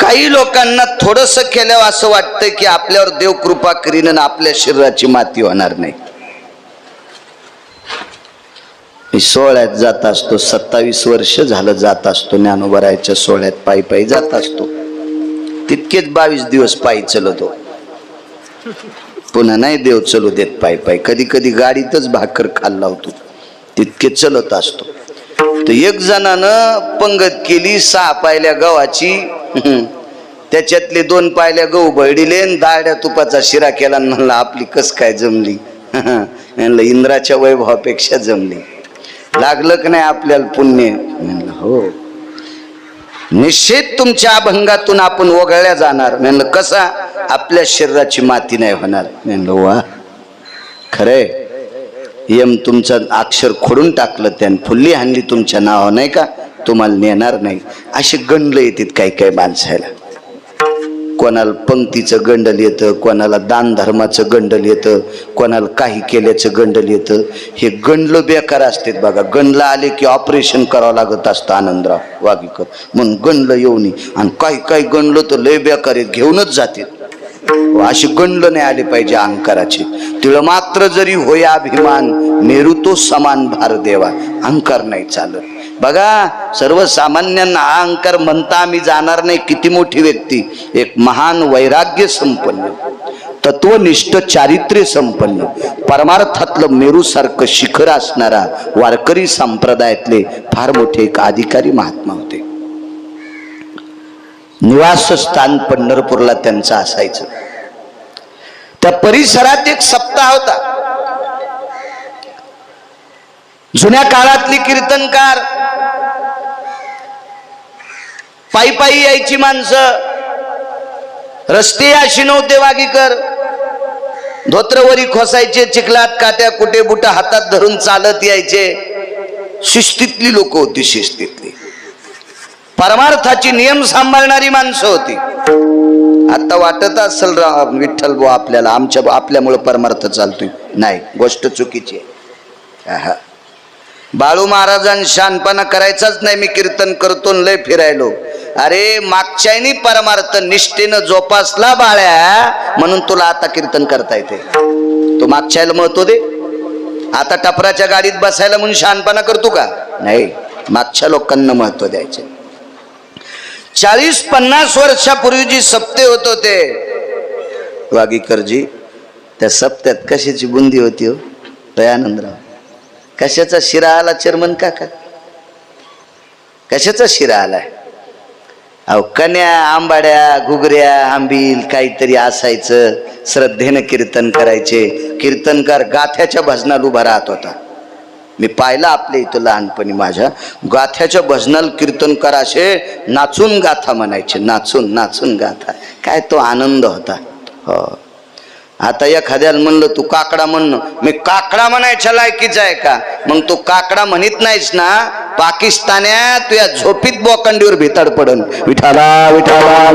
काही लोकांना थोडंसं केल्यावर असं वाटतं की आपल्यावर देव कृपा करीन आणि आपल्या शरीराची माती होणार नाही. मी सोहळ्यात जात असतो, 27 वर्ष झालं जात असतो. ज्ञानोबरायच्या सोहळ्यात पायी पायी जात असतो. तितकेच 22 दिवस पायी चलतो. पुन्हा नाही देव चलू देत पायी पायी. कधी कधी गाडीतच भाकर खाल्ला होतो. तितके चलत असतो. तर एक जणानं पंगत केली 6 पायल्या गव्हाची. त्याच्यातले 2 पायल्या गहू भरडिले, दाड्या तुपाचा शिरा केला. म्हणला आपली कस काय जमली? म्हणलं इंद्राच्या वैभवापेक्षा जमली. लागलं की नाही आपल्याला पुण्य? म्हणलं हो. निश्चित तुमच्या अभंगातून आपण वगळल्या जाणार. म्हणलं कसा? आपल्या शरीराची माती नाही होणार. म्हणलं वा खरंय. यम तुमचं अक्षर खोडून टाकलं, त्यानं फुल्ली हाणली तुमच्या नाव, नाही का? तुम्हाला नेणार नाही. असे गंडलं येतात काही काही माणसाला. कोणाला पंक्तीचं गंडल येतं, कोणाला दान धर्माचं गंडल येतं, कोणाला काही केल्याचं गंडल येतं. हे गंडलं बेकार असते बघा. गंडलं आले की ऑपरेशन करावं लागत असतं आनंदराव वागीकर म्हणून गंडलं येऊन. आणि काही काही गंडलं तर लय बेकार आहेत, घेऊनच जाते. अशी गंडलं नाही आले पाहिजे अहंकाराचे. तिळ मात्र जरी होय अभिमान, मेरू तो समान भार देवा. अहंकार नाही चालत बघा. सर्वसामान्यांना अहंकार म्हणता आम्ही जाणार नाही. किती मोठी व्यक्ती, एक महान वैराग्य संपन्न, तत्वनिष्ठ चारित्र्य संपन्न, परमार्थातलं मेरू सारखं शिखर असणारा वारकरी संप्रदायातले फार मोठे एक अधिकारी महात्मा होते. निवासस्थान पंढरपूरला त्यांचं असायचं. त्या परिसरात एक सप्ताह होता. जुन्या काळातली कीर्तनकार, पायी पायी यायची माणसं. रस्ते अशी नव्हते वागीकर. धोत्रवरी खोसायचे, चिखलात काट्या कुठे बुट हातात धरून चालत यायचे. शिस्तीतली लोक होती, शिस्तीतली परमार्थाची नियम सांभाळणारी माणसं होती. आता वाटत असेल विठ्ठल बुवा आपल्याला आपल्यामुळे परमार्थ चालतोय. नाही, गोष्ट चुकीची आहे. बाळू महाराजांनी शानपणा करायचाच नाही. मी कीर्तन करतो लय फिरायलो. अरे मागच्यानी परमार्थ निष्ठेनं जोपासला बाळ्या, म्हणून तुला आता कीर्तन करता येते. तो मागच्याला महत्व दे. आता टपराच्या गाडीत बसायला म्हणून शहाणपणा करतो का? नाही, मागच्या लोकांना महत्व द्यायचे. 40-50 वर्षापूर्वी जी सप्ते होत होते वागीकरजी, त्या सप्त्यात कशाची बुंदी होती हो दयानंदराव? कशाचा शिरा आला चेअरमन काका? कशाचा शिरा आलाय? अहो कन्या, आंबाड्या, घुगऱ्या, आंबील काहीतरी असायचं. श्रद्धेनं कीर्तन करायचे. कीर्तनकार गाथ्याच्या भजनाला उभा राहत होता. मी पाहिलं आपल्या इथं लहानपणी. माझ्या गाथ्याच्या भजनाला कीर्तनकार असे नाचून गाथा म्हणायचे. नाचून नाचून गाथा. काय तो आनंद होता. हो. आता एखाद्याला म्हणलं तू काकडा म्हणणं, मी काकडा म्हणायच्या लायकीचा आहे का? मग तू काकडा म्हणत नाहीस ना, पाकिस्तान्या तुझ्या झोपीत बोकंडीवर भिताड पडन. विठाला विठाला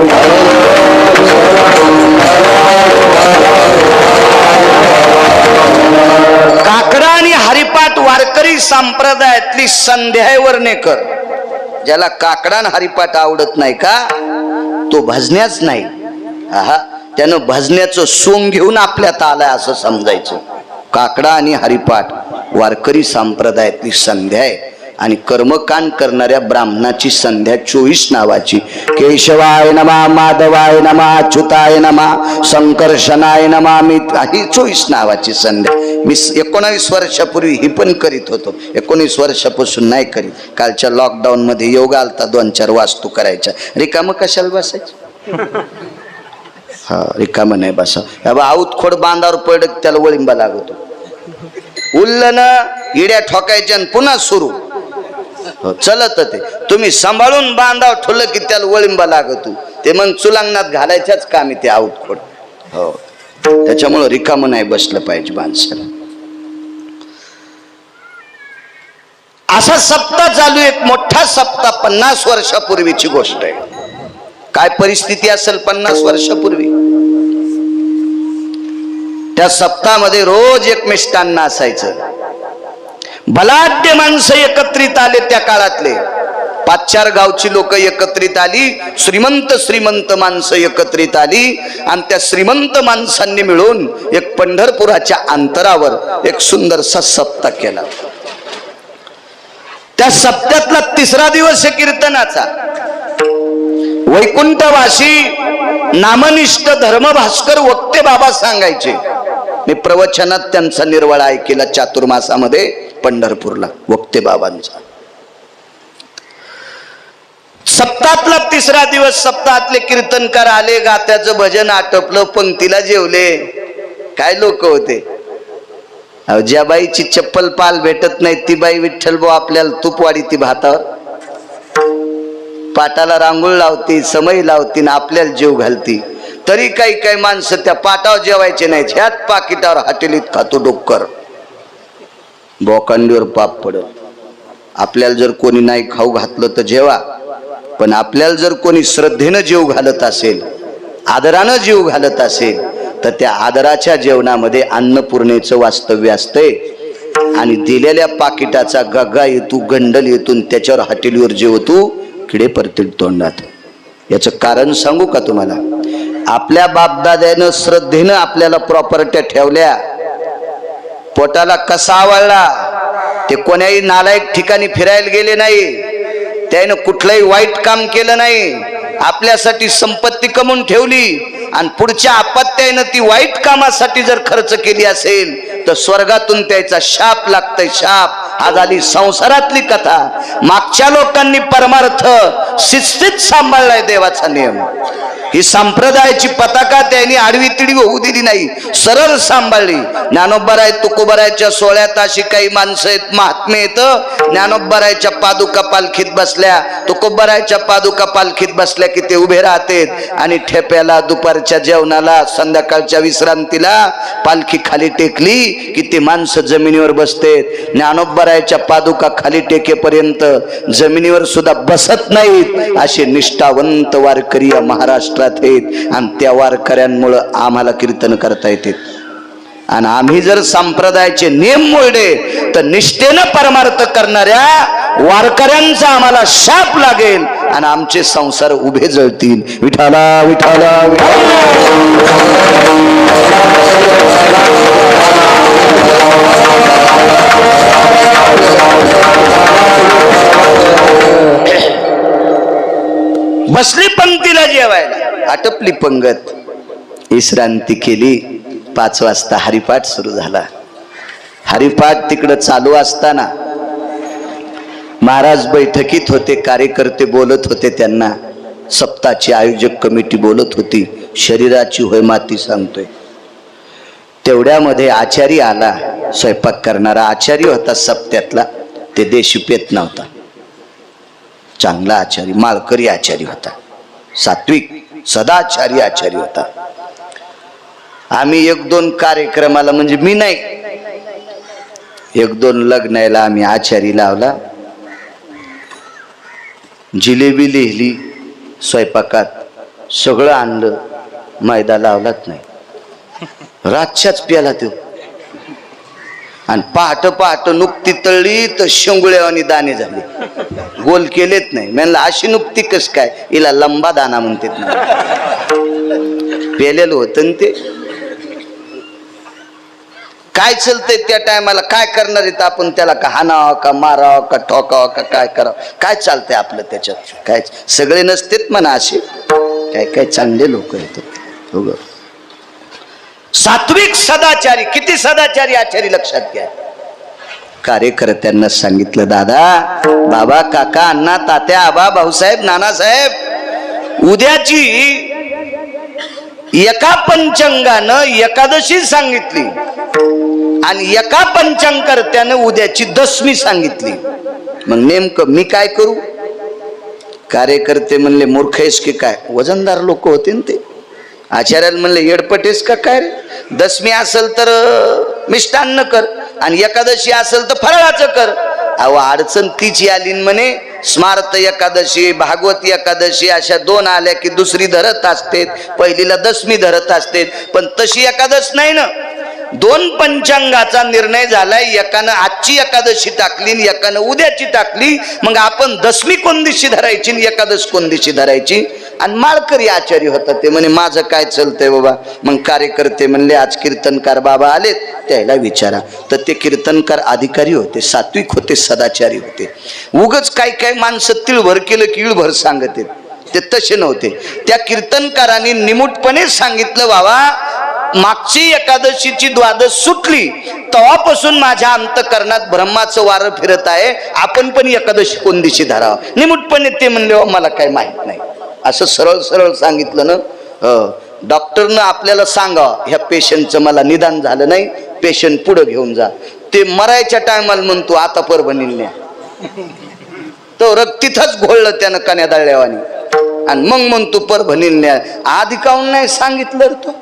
काकडा आणि हरिपाठ वारकरी संप्रदायातली संध्यावर नेकर. ज्याला काकडा आणि हरिपाठ आवडत नाही का, तो भजण्याच नाही. आहा, त्यानं भजण्याचं सोंग घेऊन आपल्यात आलाय असं समजायचं. काकडा आणि हरिपाठ वारकरी संप्रदायातली संध्या आहे. आणि कर्मकांड करणाऱ्या ब्राह्मणाची संध्या 24 नावाची. केशवाय नमा, माधवाय नमा, अच्युताय नमा, संकर्षणाय नमा, मी ही 24 नावाची संध्या. मी 19 वर्षापूर्वी ही पण करीत होतो. 19 वर्षापासून नाही करीत. कालच्या लॉकडाऊन मध्ये योग आलता 2-4 वास्तू करायच्या. रिकामं कशाला बसायचं? हा, रिकामं नाही बसा. आऊत खोड बांधावर पडत त्याला वळिंबा लागतो. उल्लन इड्या ठोकायच्या आणि पुन्हा सुरू चलत ते. तुम्ही सांभाळून बांधाव ठोलं की त्याला वळिंबा लागतो. ते मग चुलांगणात घालायच्याच कामी ते आऊत खोड. हो, त्याच्यामुळं रिकामं नाही बसलं पाहिजे माणसाला. असा सप्ताह चालू. एक मोठा सप्ताह 50 वर्षापूर्वीची गोष्ट आहे. काय परिस्थिती असेल 50 वर्षापूर्वी? त्या सप्ताहामध्ये रोज एक मिष्टान्न असायचं. बलाढ्य माणसं एकत्रित आले त्या काळातले. 5-4 गावची लोक एकत्रित आली, श्रीमंत माणसं एकत्रित आली आणि त्या श्रीमंत माणसांनी मिळून एक पंढरपुराच्या अंतरावर एक सुंदरसा सप्ताह केला. त्या सप्त्यातला 3रा दिवस आहे कीर्तनाचा. वैकुंठवासी नामनिष्ठ धर्मभास्कर वक्ते बाबा सांगायचे. मी प्रवचनात त्यांचा निर्वाळा ऐकला चातुर्मासामध्ये पंढरपूरला वक्ते बाबांचा. सप्ताहातला 3रा दिवस, सप्ताहातले कीर्तनकार आले, गात्याचं भजन आटपलं, पंक्तीला जेवले. काय लोक होते. ज्या बाईची चप्पल पाल भेटत नाही ती बाई विठ्ठल भाऊ आपल्याला तूपवाडी ती भातावर पाटाला रांगोळ लावती, समय लावती ना आपल्याला जेव घालती. तरी काही माणसं त्या पाटावर जेवायचे नाही, ह्यात पाकिटावर हॉटेलीत खातो डोक्कर. बोकांडीवर पाप पडत. आपल्याला जर कोणी नाही खाऊ घातलं तर जेवा, पण आपल्याला जर कोणी श्रद्धेनं जीव घालत असेल, आदरानं जीव घालत असेल, तर त्या आदराच्या जेवणामध्ये अन्नपूर्णेचं वास्तव्य असतंय. आणि दिलेल्या पाकिटाचा गग्गा येतो, गंडल येतून त्याच्यावर हॉटेलीवर जेवतो, किडे परतील तोंडात. याचं कारण सांगू का तुम्हाला? आपल्या बापदाद्यानं श्रद्धेनं आपल्याला प्रॉपर्ट्या ठेवल्या, पोटाला कसा आवडला. ते कोण्याही नालायक ठिकाणी फिरायला गेले नाही, त्यानं कुठलंही वाईट काम केलं नाही, आपल्यासाठी संपत्ती कमवून ठेवली आणि पुढच्या अपत्यानं ती वाईट कामासाठी जर खर्च केली असेल तर स्वर्गातून त्याचा शाप लागतंय. शाप. हा झाली संसारातली कथा. मागच्या लोकांनी परमार्थ शिस्तीत सांभाळलाय देवाचा नियम. ही संप्रदायाची पताका त्यांनी आडवी तिडवी होऊ दिली नाही, सरळ सांभाळली. ज्ञानोबराय तुकोबरायच्या सोहळ्यात अशी काही माणसं आहेत, महात्मे येतं. ज्ञानोबरायच्या पादुका पालखीत बसल्या, तुकोबरायच्या पादुका पालखीत बसल्या की ते उभे राहतेत आणि ठेप्याला, दुपारच्या जेवणाला, संध्याकाळच्या विश्रांतीला पालखी खाली टेकली की ते माणसं जमिनीवर बसतेत. ज्ञानोबरायच्या पादुका खाली टेकेपर्यंत जमिनीवर सुद्धा बसत नाहीत. असे निष्ठावंत वारकरी या महाराष्ट्रात आहेत आणि त्या वारकऱ्यांमुळं आम्हाला कीर्तन करता येते. आणि आम्ही जर संप्रदायाचे नियम मोडले तर निष्ठेनं परमार्थ करणाऱ्या वारकऱ्यांचा आम्हाला शाप लागेल आणि आमचे संसार उभे जळतील. विठाला विठाला बसली पंक्तीला जेवायला, आटपली पंगत, विश्रांती केली. 5 वाजता हरिपाठ सुरू झाला. हरिपाठ तिकडं चालू असताना महाराज बैठकीत होते, कार्यकर्ते बोलत होते. त्यांना सप्ताहाची आयोजक कमिटी बोलत होती. शरीराची होय माती सांगतोय. तेवढ्यामध्ये आचारी आला, स्वयंपाक करणारा आचारी होता सप्त्यातला. ते देशी पेत नव्हता, चांगला आचारी, माळकरी आचारी होता, सात्विक सदाचारी आचारी होता. आम्ही 1-2 कार्यक्रमाला, म्हणजे मी नाही, 1-2 लग्नाला आम्ही आचारी लावला. जिलेबी लिहिली स्वयंपाकात, सगळं आणलं, मैदा लावलाच नाही. रातच्याच प्याला तो. आणि पहाट नुकती तळली तर शेंगुळ्यावानी दाणे झाले, गोल केलेत नाही. म्हणलं अशी नुकती कस काय, हिला लंबा दाना म्हणतात ना. पेलेलं होतं ते. काय चालतंय त्या टायमाला, काय करणार आहेत आपण त्याला? का हाणावं का मारावं का ठोकावं का काय करावं? काय चालतंय आपलं त्याच्यात? काय सगळे नसतेत म्हणा असे, काय चांगले लोक आहेत. हो, सात्विक सदाचारी. किती सदाचारी आचारी लक्षात घ्या. कार्यकर्त्यांना सांगितलं, दादा, बाबा, काका, अण्णा, तात्या, आबा, भाऊसाहेब, नानासाहेब, उद्याची एका पंचांगानं एकादशी सांगितली आणि एका पंचांगकर्त्यानं उद्याची 10वी सांगितली. मग नेमकं मी काय करू? कार्यकर्ते म्हणले, मूर्ख आहेस की काय? वजनदार लोक होते ना ते. आचार्याला म्हणले, येडपटेस का काय रे? 10वी असेल तर मिष्टान्न कर आणि एकादशी असेल तर फराळाचं कर. अहो, अडचण तीच आली म्हणे. स्मार्त एकादशी, भागवत एकादशी अशा 2 आल्या की दुसरी धरत असते, पहिलीला 10वी धरत असते. पण तशी एकादश नाही ना. दोन पंचांगाचा निर्णय झालाय, एकानं आजची एकादशी टाकली आणि एकानं उद्याची टाकली. मग आपण दशमी कोण दिवशी धरायची आणि एकादश कोण दिवशी धरायची? आणि माळकरी आचार्य होता, ते म्हणे माझं काय चालतंय बाबा. मग कार्यकर्ते म्हणले आज कीर्तनकार बाबा आलेत, त्याला विचारा. तर ते कीर्तनकार अधिकारी होते, सात्विक होते, सदाचारी होते. उगच काय काय माणसं तिळभर केलं की इळभर सांगत आहेत, ते तसे नव्हते. त्या कीर्तनकारांनी निमूटपणे सांगितलं, बाबा मागची एकादशीची द्वादश सुटली तेव्हापासून माझ्या अंतकरणात ब्रह्माचं वारं फिरत आहे, आपण पण एकादशी कोण दिवशी धरावं. निमूटपणे ते म्हणले मला काय माहित नाही, असं सरळ सरळ सांगितलं ना. डॉक्टरनं आपल्याला सांगावं ह्या पेशंटचं मला निदान झालं नाही, पेशंट पुढे घेऊन जा. ते मरायच्या टायमाला म्हणतो आता परभणीला न्या, तो रक्त तिथंच घोळलं त्यानं कन्या दळल्यावानी. आणि मग म्हणतो परभणीला न्या. आधी काऊन नाही सांगितलं तो?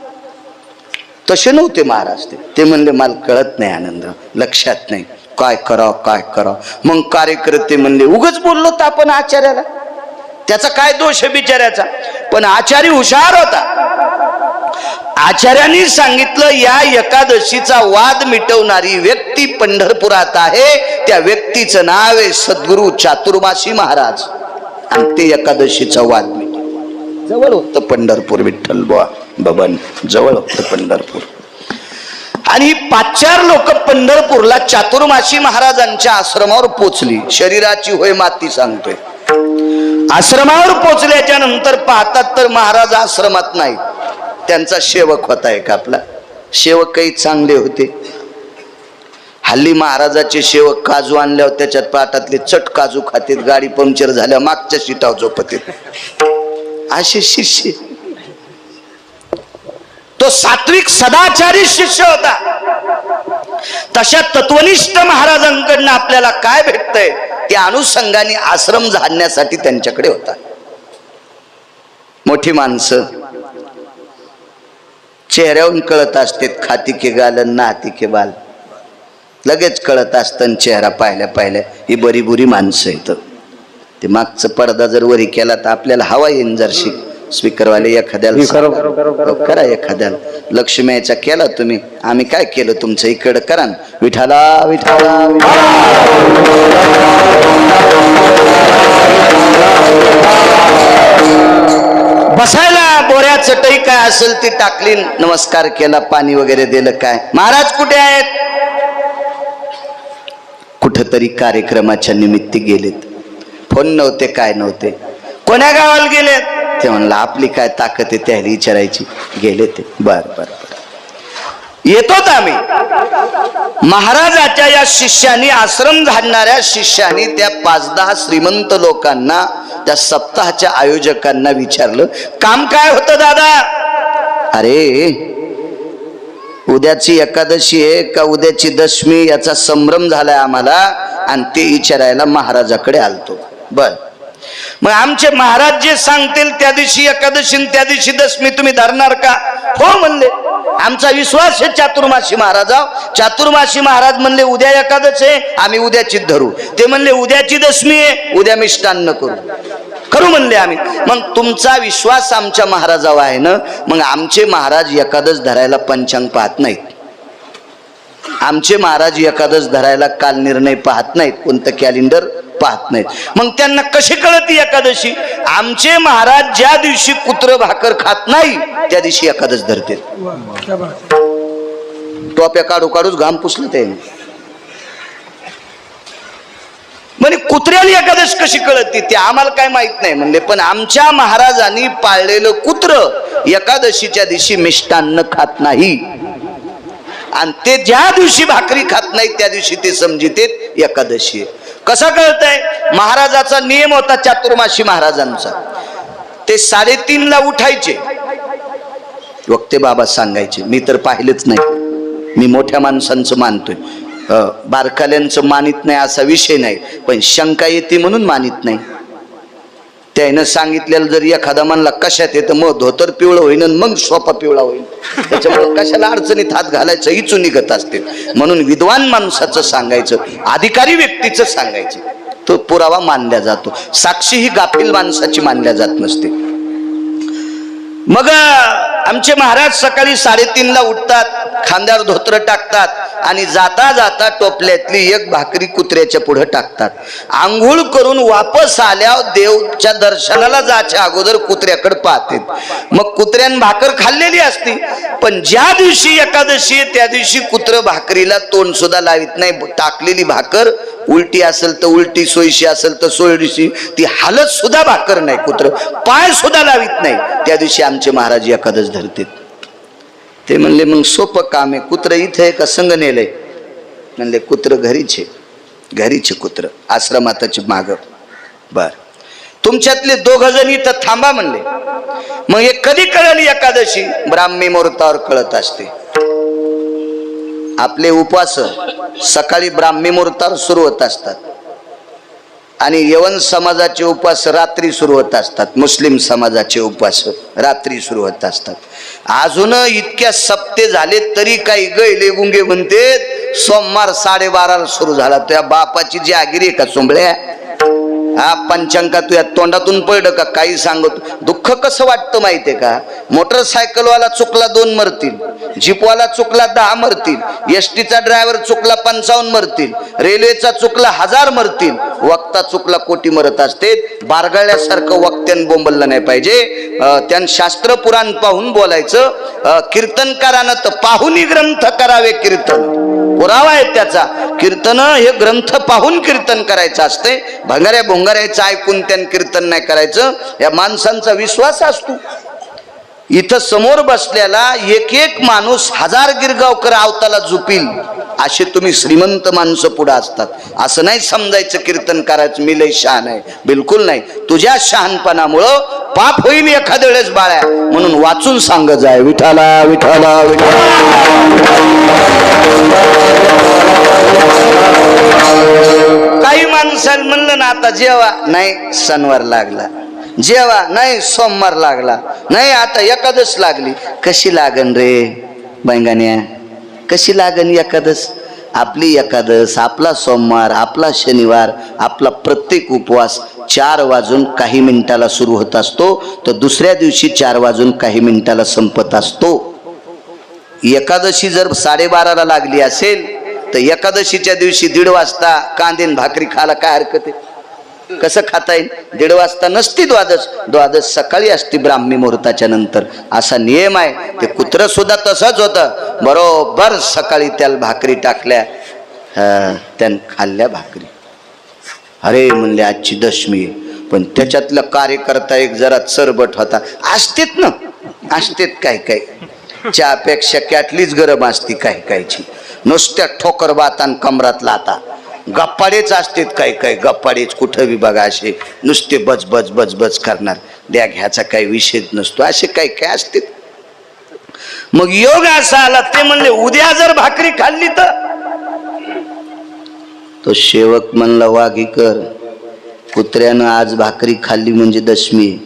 तसे नव्हते महाराज. ते म्हणले मला कळत नाही आनंद, लक्षात नाही, काय करावं काय करावं. मग कार्यकर्ते म्हणले उगच बोललो तर आपण आचार्याला, त्याचा काय दोष आहे बिचाऱ्याचा. पण आचार्य हुशार होता. आचार्यांनी सांगितलं या एकादशीचा वाद मिटवणारी व्यक्ती पंढरपुरात आहे, त्या व्यक्तीचं नाव आहे सद्गुरु चातुर्मासी महाराज. आणि ते एकादशीचा वाद मिटवलं. जवळ होतं पंढरपूर, विठ्ठल बुवा बबन जवळ होतं पंढरपूर. आणि 5-4 लोक पंढरपूरला चातुर्मासी महाराजांच्या आश्रमावर पोचली. शरीराची होय माती सांगतोय. आश्रमावर पोचल्याच्या नंतर पाहतात तर महाराज आश्रमात नाही, त्यांचा सेवक होता एक आपला. सेवक काही चांगले होते. हल्ली महाराजाचे सेवक काजू आणल्यावर त्याच्यात पाटातले चट काजू खातेत, गाडी पंक्चर झाल्या मागच्या सीटावर झोपतेत, असे शिष्य. तो सात्विक सदाचारी शिष्य होता. तशा तत्वनिष्ठ महाराजांकडनं आपल्याला काय भेटतंय त्या अनुषंगाने आश्रम झाडण्यासाठी त्यांच्याकडे होता. मोठी माणसं चेहऱ्यावरून कळत असते, खाती के गाल नाती के बाल, लगेच कळत असतं चेहरा पाहिल्या पाहिल्या ही बरी बुरी माणसं आहेत. ते मागचं पडदा जर वरी केला तर आपल्याला हवा येईन. जरशी स्पीकरवाले एखाद्याला करा, एखाद्याला लक्ष्मीचा केला तुम्ही, आम्ही काय केलं तुमचं इकडं करा, विठाला विठाला. बसायला बोऱ्या चटई काय असेल ती टाकली, नमस्कार केला, पाणी वगैरे दिलं. काय महाराज कुठे आहेत? कुठंतरी कार्यक्रमाच्या निमित्त गेलेत. फोन नव्हते, काय नव्हते. कोण्या गावाला गेलेत? ते म्हणलं आपली काय ताकद आहे त्याला विचारायची. गेले ते. बर बर येतोत आम्ही. महाराजाच्या या शिष्यानी, आश्रम झाडणाऱ्या शिष्यानी त्या 5-10 श्रीमंत लोकांना, त्या सप्ताहाच्या आयोजकांना विचारलं काम काय होतं दादा? अरे उद्याची एकादशी आहे का उद्याची दशमी याचा संभ्रम झालाय आम्हाला, आणि ते विचारायला महाराजाकडे आलतो. बर मग आमचे महाराज जे सांगतील त्या दिवशी एकादशी त्या दिवशी दशमी तुम्ही धरणार का? हो म्हणले. आमचा विश्वास आहे चातुर्मासी महाराजाव. चातुर्मासी महाराज म्हणले उद्या एकादशी आहे, आम्ही उद्याची धरू. ते म्हणले उद्याची दशमी आहे, उद्या मिष्टान्न करू म्हणले आम्ही. मग तुमचा विश्वास आमच्या महाराजावर आहे ना, मग आमचे महाराज एकादश धरायला पंचांग पाहत नाहीत. आमचे महाराज एकादश धरायला काल निर्णय पाहत नाहीत, कोणतं कॅलेंडर पाहत नाहीत. मग त्यांना कशी कळती एकादशी? आमचे महाराज ज्या दिवशी कुत्र भाकर खात नाही त्या दिवशी एकादश धरते. टोप्या काढू काढूच घाम पुसलं ते. म्हणजे कुत्र्याला एकादश कशी कळती ते आम्हाला काय माहित नाही म्हणले. पण आमच्या महाराजांनी पाळलेलं कुत्र एकादशीच्या दिवशी मिष्टान्न खात नाही, आणि ते ज्या दिवशी भाकरी खात नाही त्या दिवशी ते समजिते एकादशी आहे. कसं कळतंय? महाराजाचा नियम होता चातुर्मासी महाराजांचा. ते 3:30ला उठायचे. वक्ते बाबा सांगायचे, मी तर पाहिलेच नाही, मी मोठ्या माणसांचं मानतोय, बारकाल्यांचं मानित नाही असा विषय नाही, पण शंका येते म्हणून मानित नाही. त्यानं सांगितलेलं जर एखादा म्हणला कशात येतं, मग धोतर पिवळं होईन मग सोपा पिवळा होईल, त्याच्यामुळे कशाला अडचणीत हात घालायचं हिचू निघत असते. म्हणून विद्वान माणसाचं सांगायचं, अधिकारी व्यक्तीचं सांगायचं, तो पुरावा मानला जातो. साक्षी ही गाफील माणसाची मानल्या जात नसते. मग आमचे महाराज सकाळी 3:30ला उठतात. खांद्यावर धोत्र टाकतात आणि जाता जाता टोपल्यातली एक भाकरी कुत्र्याच्या पुढे टाकतात. आंघोळ करून वापस आल्यावर देवच्या दर्शनाला जायच्या अगोदर कुत्र्याकडे पाहतात. मग कुत्र्यानं भाकर खाल्लेली असती, पण ज्या दिवशी एकादशी आहे त्या दिवशी कुत्र भाकरीला तोंड सुद्धा लावित नाही. टाकलेली भाकर उलटी असेल तर उलटी, सोयीशी असेल तर सोयीशी, ती हालत सुद्धा भाकर नाही. कुत्र पाय सुद्धा लावित नाही. त्या दिवशी आमचे महाराज एकादश धरतात. ते म्हणले मग सोपं काम आहे, कुत्र इथे का संग नेलंय? म्हणले कुत्र घरीचे, घरीचे कुत्र आश्रमाताचे माग. बर, तुमच्यातले 2 जण इथं थांबा म्हणले. मग हे कधी कळली एकादशी? ब्राह्मी मुहूर्तावर कळत असते. आपले उपवास सकाळी ब्राह्मी मुहूर्तावर सुरू होत असतात आणि यवन समाजाचे उपवास रात्री सुरू होत असतात. मुस्लिम समाजाचे उपवास रात्री सुरू होत असतात. अजून इतक्या सप्ते झाले तरी काही गैले गुंगे म्हणते सोमवार 12:30 सुरू झाला. तुझ्या बापाची जी आगिरी आहे का सोंबळ्या? हा पंचांका तुझ्या तोंडातून पडलं का? काही सांगत. दुःख कसं वाटतं माहितीये का? मोटरसायकलवाला चुकला 2 मरतील, जीपवाला चुकला 10 मरतील, एसटीचा ड्रायव्हर चुकला 55 मरतील, रेल्वेचा चुकला 1000 मरतील, वक्ता चुकला कोटी मरत असते. बारगळल्यासारखं वक्त्यान बोंबललं नाही पाहिजे. त्यान शास्त्र पुराण पाहून बोलायचं. कीर्तनकारानं तर पाहुनी ग्रंथ करावे कीर्तन, पुरावा आहे त्याचा. कीर्तन हे ग्रंथ पाहून कीर्तन करायचं असते. भंगाऱ्या भोंगाऱ्याचं ऐकून त्यानं कीर्तन नाही करायचं. या माणसांचा विश्वास असतो. इथं समोर बसलेला एक एक माणूस 1000 गिरगावकर आवताला झुपील असे तुम्ही श्रीमंत माणसं पुढे असतात. असं नाही समजायचं कीर्तन करायचं मी लय शहाण आहे. बिलकुल नाही. तुझ्या शहाणपणामुळं पाप होईल एखाद्या वेळेस बाळ्या. म्हणून वाचून सांग जाय विठाला विठाला विठाला. काही माणसाला म्हणलं ना आता जेवा, नाही शनिवार लागला, जेवा, नाही सोमवार लागला, नाही आता एकादश लागली. कशी लागन रे बैंगान्या? कशी लागन एकादश? आपली एकादश, आपला सोमवार, आपला शनिवार, आपला प्रत्येक उपवास 4 वाजून काही मिनिटाला सुरू होत असतो, तर दुसऱ्या दिवशी 4 वाजून काही मिनिटाला संपत असतो. एकादशी जर 12:30ला लागली असेल तर एकादशीच्या दिवशी 1:30 वाजता कांदेन भाकरी खायला काय हरकत आहे? कसं खाता येईल? 1:30 वाजता नसती द्वादश, द्वादश सकाळी असती ब्राह्मी मुहूर्ताच्या नंतर. असा नियम आहे. ते कुत्र सुद्धा तसंच होतं. बरोबर सकाळी त्याला भाकरी टाकल्या, त्यानं खाल्ल्या भाकरी. अरे म्हणले आजची दशमी. पण त्याच्यातला कार्यकर्ता एक जरा चरबट होता. असतेत ना, असतेत काय काय. चहापेक्षा कॅटलीच गरम असती काय कायची. नुसत्या ठोकर बातान कमरात लाता. गप्पाडेच असतात काही काही. गप्पाडेच कुठं बी बघा असे नुसते बज बज बज बज करणार. द्या घ्यायचा काही विषय नसतो. असे काही काय असते. मग योग असा आला. ते म्हणले उद्या जर भाकरी खाल्ली तर? तो सेवक म्हणला वाघीकर, कुत्र्यानं आज भाकरी खाल्ली म्हणजे दशमी,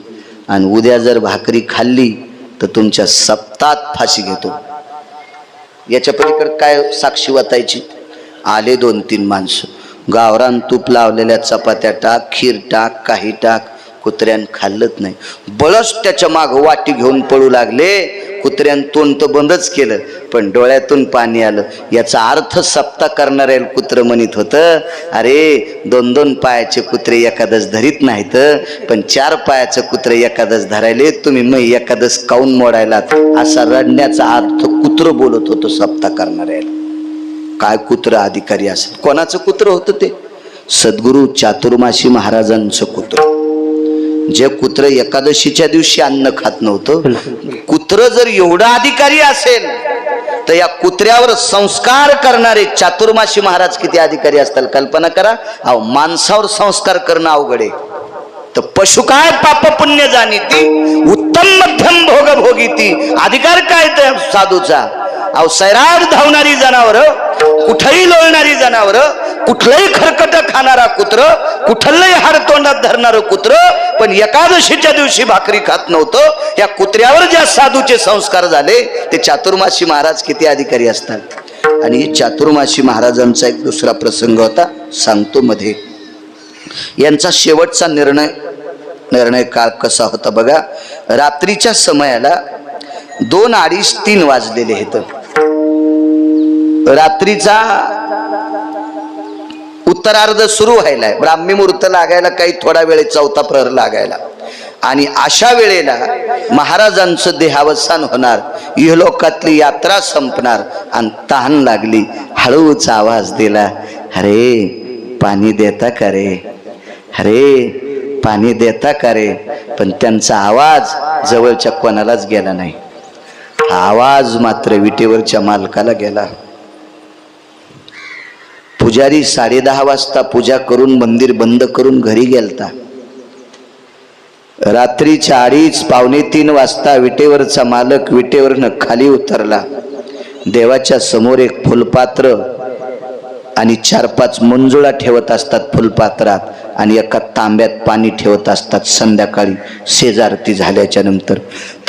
आणि उद्या जर भाकरी खाल्ली तर तुमच्या सप्तात फाशी घेतो. याच्या पलीकडे काय साक्षी वाटायची? आले 2-3 माणसं. गावरान तूप लावलेल्या चपात्या टाक, खीर टाक, काही टाक. कुत्र्यानं खाल्लंच नाही. बळच त्याच्या माग वाटी घेऊन पळू लागले. कुत्र्यानं तोंड तर बंदच केलं, पण डोळ्यातून पाणी आलं. याचा अर्थ सप्ता करणाऱ्या कुत्र म्हणत होतं, अरे 2-2 पायाचे कुत्रे एकादश धरीत नाहीत, पण 4 पायाचं कुत्रे एकादश धरायले, तुम्ही मग एकादश काऊन मोडायला? असा रडण्याचा अर्थ कुत्र बोलत होतो सप्ता करणाऱ्या. काय कुत्र अधिकारी असेल? कोणाचं कुत्र होतं ते? सद्गुरु चातुर्मासी महाराजांचं कुत्र. जे कुत्र एकादशीच्या दिवशी अन्न खात नव्हतं, कुत्र जर एवढा अधिकारी असेल तर या कुत्र्यावर संस्कार करणारे चातुर्मासी महाराज किती अधिकारी असतात कल्पना करा. अहो माणसावर संस्कार करणं अवघड आहे, तर पशु काय पाप पुण्य जाणीती, उत्तम मध्यम भोग भोगीती. अधिकार काय त्या साधूचा? अहो सैराट धावणारी जनावर, कुठेही लोळणारी जनावर, कुठलंही खरकट खाणारा कुत्र, कुठलंही हाड तोंडात धरणारं कुत्र, पण एकादशीच्या दिवशी भाकरी खात नव्हतं. या कुत्र्यावर ज्या साधूचे संस्कार झाले ते चातुर्मासी महाराज किती अधिकारी असतात. आणि चातुर्मासी महाराजांचा एक दुसरा प्रसंग होता, सांगतो मध्ये. यांचा शेवटचा निर्णय काळ कसा होता बघा. रात्रीच्या समयाला 2, 2:30, 3 वाजलेले आहेत. रात्रीचा उत्तरार्ध सुरू व्हायलाय, ब्राह्मी मुहूर्त लागायला काही थोडा वेळ, चौथा प्रहर लागायला, आणि अशा वेळेला महाराजांचं देहावसान होणार, इहलोकातली यात्रा संपणार आणि तहान लागली. हळूच आवाज दिला, अरे पाणी देता का रे, अरे पाणी देता का रे. पण त्यांचा आवाज जवळच्या कोणालाच गेला नाही. आवाज मात्र विटेवरच्या मालकाला गेला. पुजारी 10:30 वाजता पूजा करून मंदिर बंद करून घरी गेलता. रात्रीच्या 2:30 पावणे 3 वाजता विटेवरचा मालक विटेवरनं खाली उतरला. देवाच्या समोर एक फुलपात्र आणि 4-5 मंजुळा ठेवत असतात फुलपात्रात, आणि एका तांब्यात पाणी ठेवत असतात. संध्याकाळी शेजारती झाल्याच्या नंतर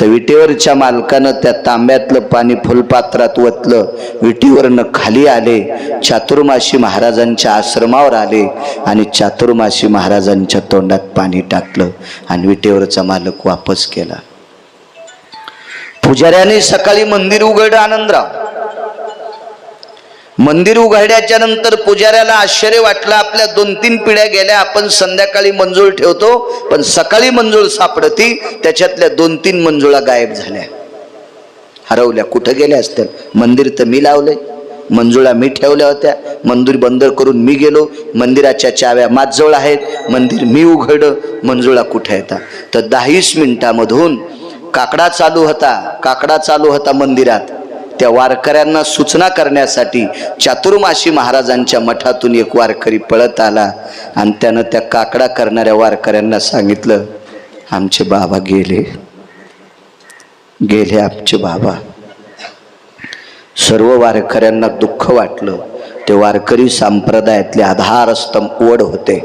तर विटेवरच्या मालकानं त्या तांब्यातलं पाणी फुलपात्रात ओतलं. विटेवरनं खाली आले, चातुर्मासी महाराजांच्या आश्रमावर आले आणि चातुर्मासी महाराजांच्या तोंडात पाणी टाकलं आणि विटेवरचा मालक वापस केला. पुजाऱ्याने सकाळी मंदिर उघडलं. आनंदराव मंदिर उघडल्याच्या नंतर पुजाऱ्याला आश्चर्य वाटलं. आपल्या 2-3 पिढ्या गेल्या, आपण संध्याकाळी मंजुळ ठेवतो पण सकाळी मंजुळ सापडती, त्याच्यातल्या 2-3 मंजुळा गायब झाल्या, हरवल्या. कुठं गेल्या असतील? मंदिर तर मी लावलंय, मंजुळा मी ठेवल्या होत्या, मंदिर बंद करून मी गेलो, मंदिराच्या चाव्या माझजवळ आहेत, मंदिर मी उघडलं, मंजुळा कुठे येतात? तर 10-20 मिनिटामधून काकडा चालू होता मंदिरात. त्या वारकऱ्यांना सूचना करण्यासाठी चातुर्मासी महाराजांच्या मठातून एक वारकरी पळत आला आणि त्यानं त्या काकडा करणाऱ्या वारकऱ्यांना सांगितलं, आमचे बाबा गेले आमचे बाबा. सर्व वारकऱ्यांना दुःख वाटलं. ते वारकरी संप्रदायातले आधारस्तंभ वड होते,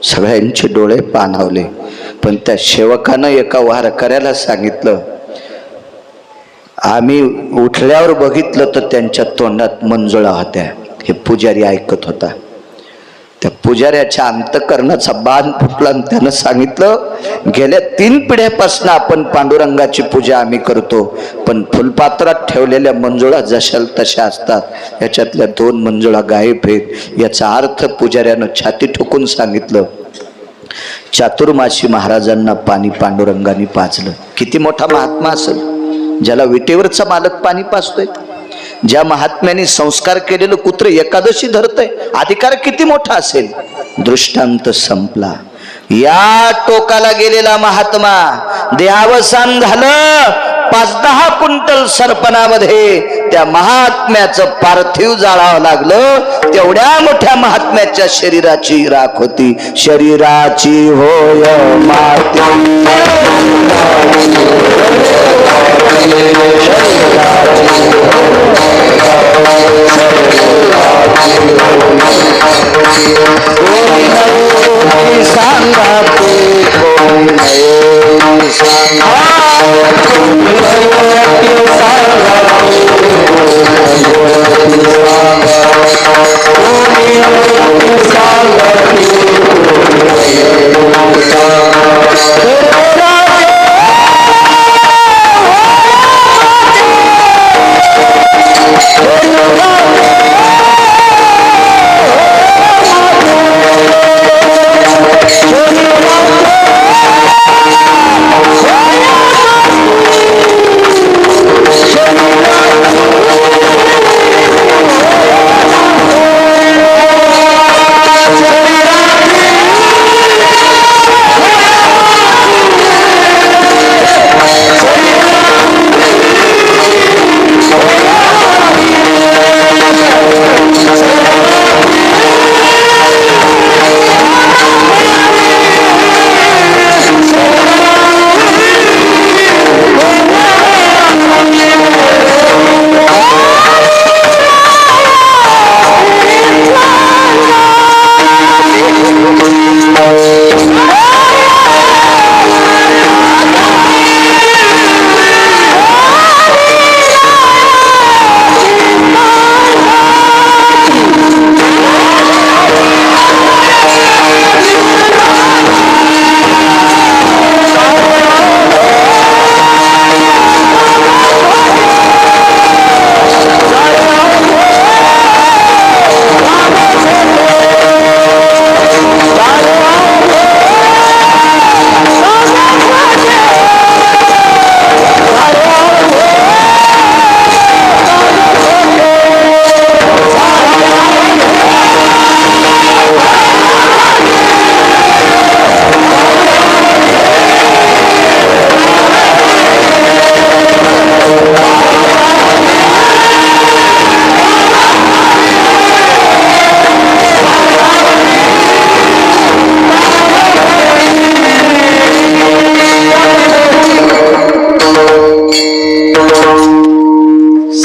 सगळ्यांचे डोळे पाणावले. पण त्या सेवकानं एका वारकऱ्याला सांगितलं, आम्ही उठल्यावर बघितलं तर त्यांच्या तोंडात मंजुळा होत्या. हे पुजारी ऐकत होता. त्या पुजाऱ्याच्या अंतकरणाचा बाण फुटला आणि त्यानं सांगितलं, गेल्या 3 पिढ्यापासून आपण पांडुरंगाची पूजा आम्ही करतो, पण फुलपात्रात ठेवलेल्या मंजुळा जशाल तशा असतात, याच्यातल्या 2 मंजुळा गायब आहेत. याचा अर्थ पुजाऱ्यानं छाती ठोकून सांगितलं, चातुर्मासी महाराजांना पाणी पांडुरंगाने पाजलं. किती मोठा महात्मा असेल ज्याला विटेवरचा मालक पाणी पाजतोय. ज्या महात्म्याने संस्कार केलेलं कुत्र एकादशी धरतय, अधिकार किती मोठा असेल. दृष्टांत संपला. या टोकाला गेलेला महात्मा देहावसान झालं. 5-10 क्विंटल सरपणामध्ये त्या महात्म्याचं पार्थिव जाळावं लागलं. तेवढ्या मोठ्या महात्म्याच्या शरीराची राख होती. शरीराची होय माती,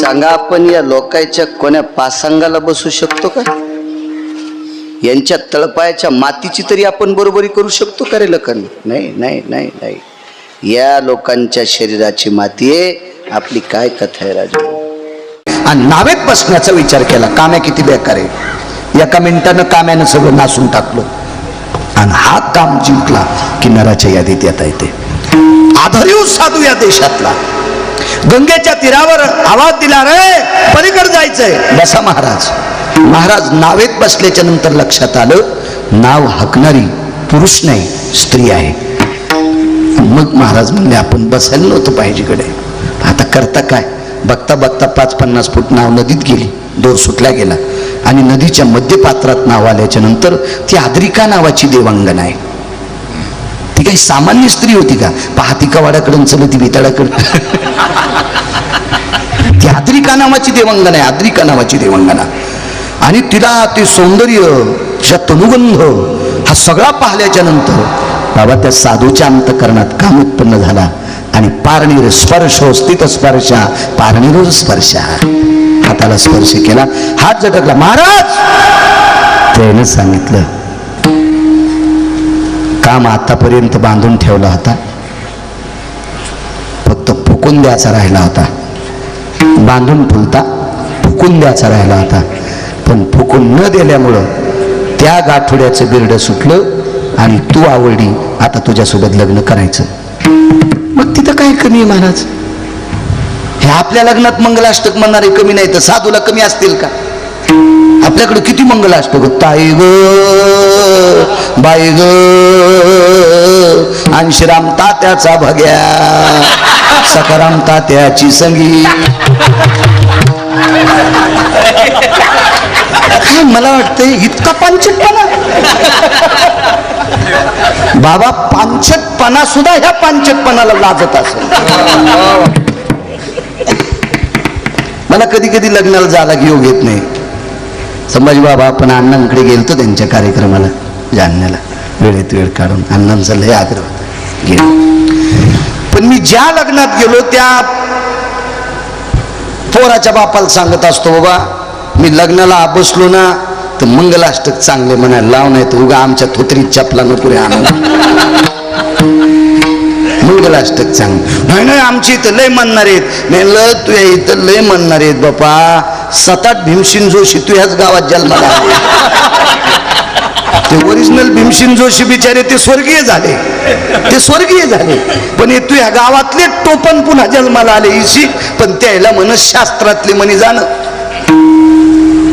सांगा, आपण या लोकांच्या कोण्या पासांगाला बसू शकतो का? यांच्या तळपायाच्या मातीची तरी आपण बरोबरी करू शकतो का रे लखन? नाही नाही नाही नाही. या लोकांच्या शरीराची माती आहे. आपली काय कथा आहे राजा? आणि नावेत बसण्याचा विचार केला. काम्या किती बेकार आहे. एका मिनिटानं काम्यानं सगळं नासून टाकलं आणि हा काम जिंकला की नराच्या यादीत येता येते. आधारीव साधू या देशातला गंगेच्या तीरावर आवाज दिला, रे पलीकडे जायचंय. बसा महाराज. महाराज नावेत बसल्याच्या नंतर लक्षात आलं नाव हाकणारी पुरुष नाही स्त्री आहे. मग महाराज म्हणले आपण बसायला नव्हतं पाहिजेकडे. आता करता काय? बघता बघता 5-50 फूट नाव नदीत गेली. दोर सुटला गेला आणि नदीच्या मध्यपात्रात नाव आल्याच्या नंतर ती आद्रिका नावाची देवांगना आहे. ती काही सामान्य स्त्री होती का? पाहती का वाड्याकडून चलती भिताडाकडे. ती आद्रिका नावाची देवांगना आहे. आद्रिका नावाची देवांगना. आणि तिला ते सौंदर्य तनुगंध हा सगळा पाहिल्याच्या नंतर बाबा त्या साधूच्या अंतकरणात काम उत्पन्न झाला आणि पारणीर स्पर्श स्थित स्पर्शा पारणीर स्पर्शा. हाताला स्पर्श केला, हात झटकला. महाराज त्यानं सांगितलं काम आतापर्यंत बांधून ठेवला होता, फक्त फुकून द्यायचा राहिला होता. बांधून फुलता फुकून द्यायचा राहिला होता. पण फुकून न दिल्यामुळं त्या गाठोड्याचं बिरडं सुटलं आणि तू आवडली. आता तुझ्यासोबत लग्न करायचं. मग तिथं काय कमी आहे महाराज? हे आपल्या लग्नात मंगलाष्टक म्हणणारे कमी नाही तर साधूला कमी असतील का? आपल्याकडे किती मंगलाष्टक. ताई ग बाई ग अंशराम तात्याचा भग्या सकाराम तात्याची संगी. काय मला वाटतंय इतका पांचटपणा. बाबा पांचटपणा सुद्धा ह्या पांचटपणाला लाजत असेल. मला कधी कधी लग्नाला जायला योग येत नाही. संभाजी बाबा आपण अण्णांकडे गेलतो त्यांच्या कार्यक्रमाला जालन्याला. वेळेत वेळ काढून अण्णांचा लय आग्रह गेलो. पण मी ज्या लग्नात गेलो त्या पोराच्या बापाला सांगत असतो, बाबा मी लग्नाला बसलो ना तर मंगलाष्टक चांगले म्हणायला लाव, नाही तर उगा आमच्या थोतरीत चपला नको रे आणून. मंगलाष्टक चांगलं नाही. नाही आमची इथं लय म्हणणार आहेत. म्हणलं तुझ्या इथं लय म्हणणार आहेत बापा. 7-8 भीमसेन जोशी तुझ्याच गावात जन्माला आले. ते ओरिजिनल भीमसेन जोशी बिचारे ते स्वर्गीय झाले. ते स्वर्गीय झाले पण हे तुझ्या गावातले टोपण पुन्हा जन्माला आले इशी. पण त्याला मनशास्त्रातले म्हणे जाणं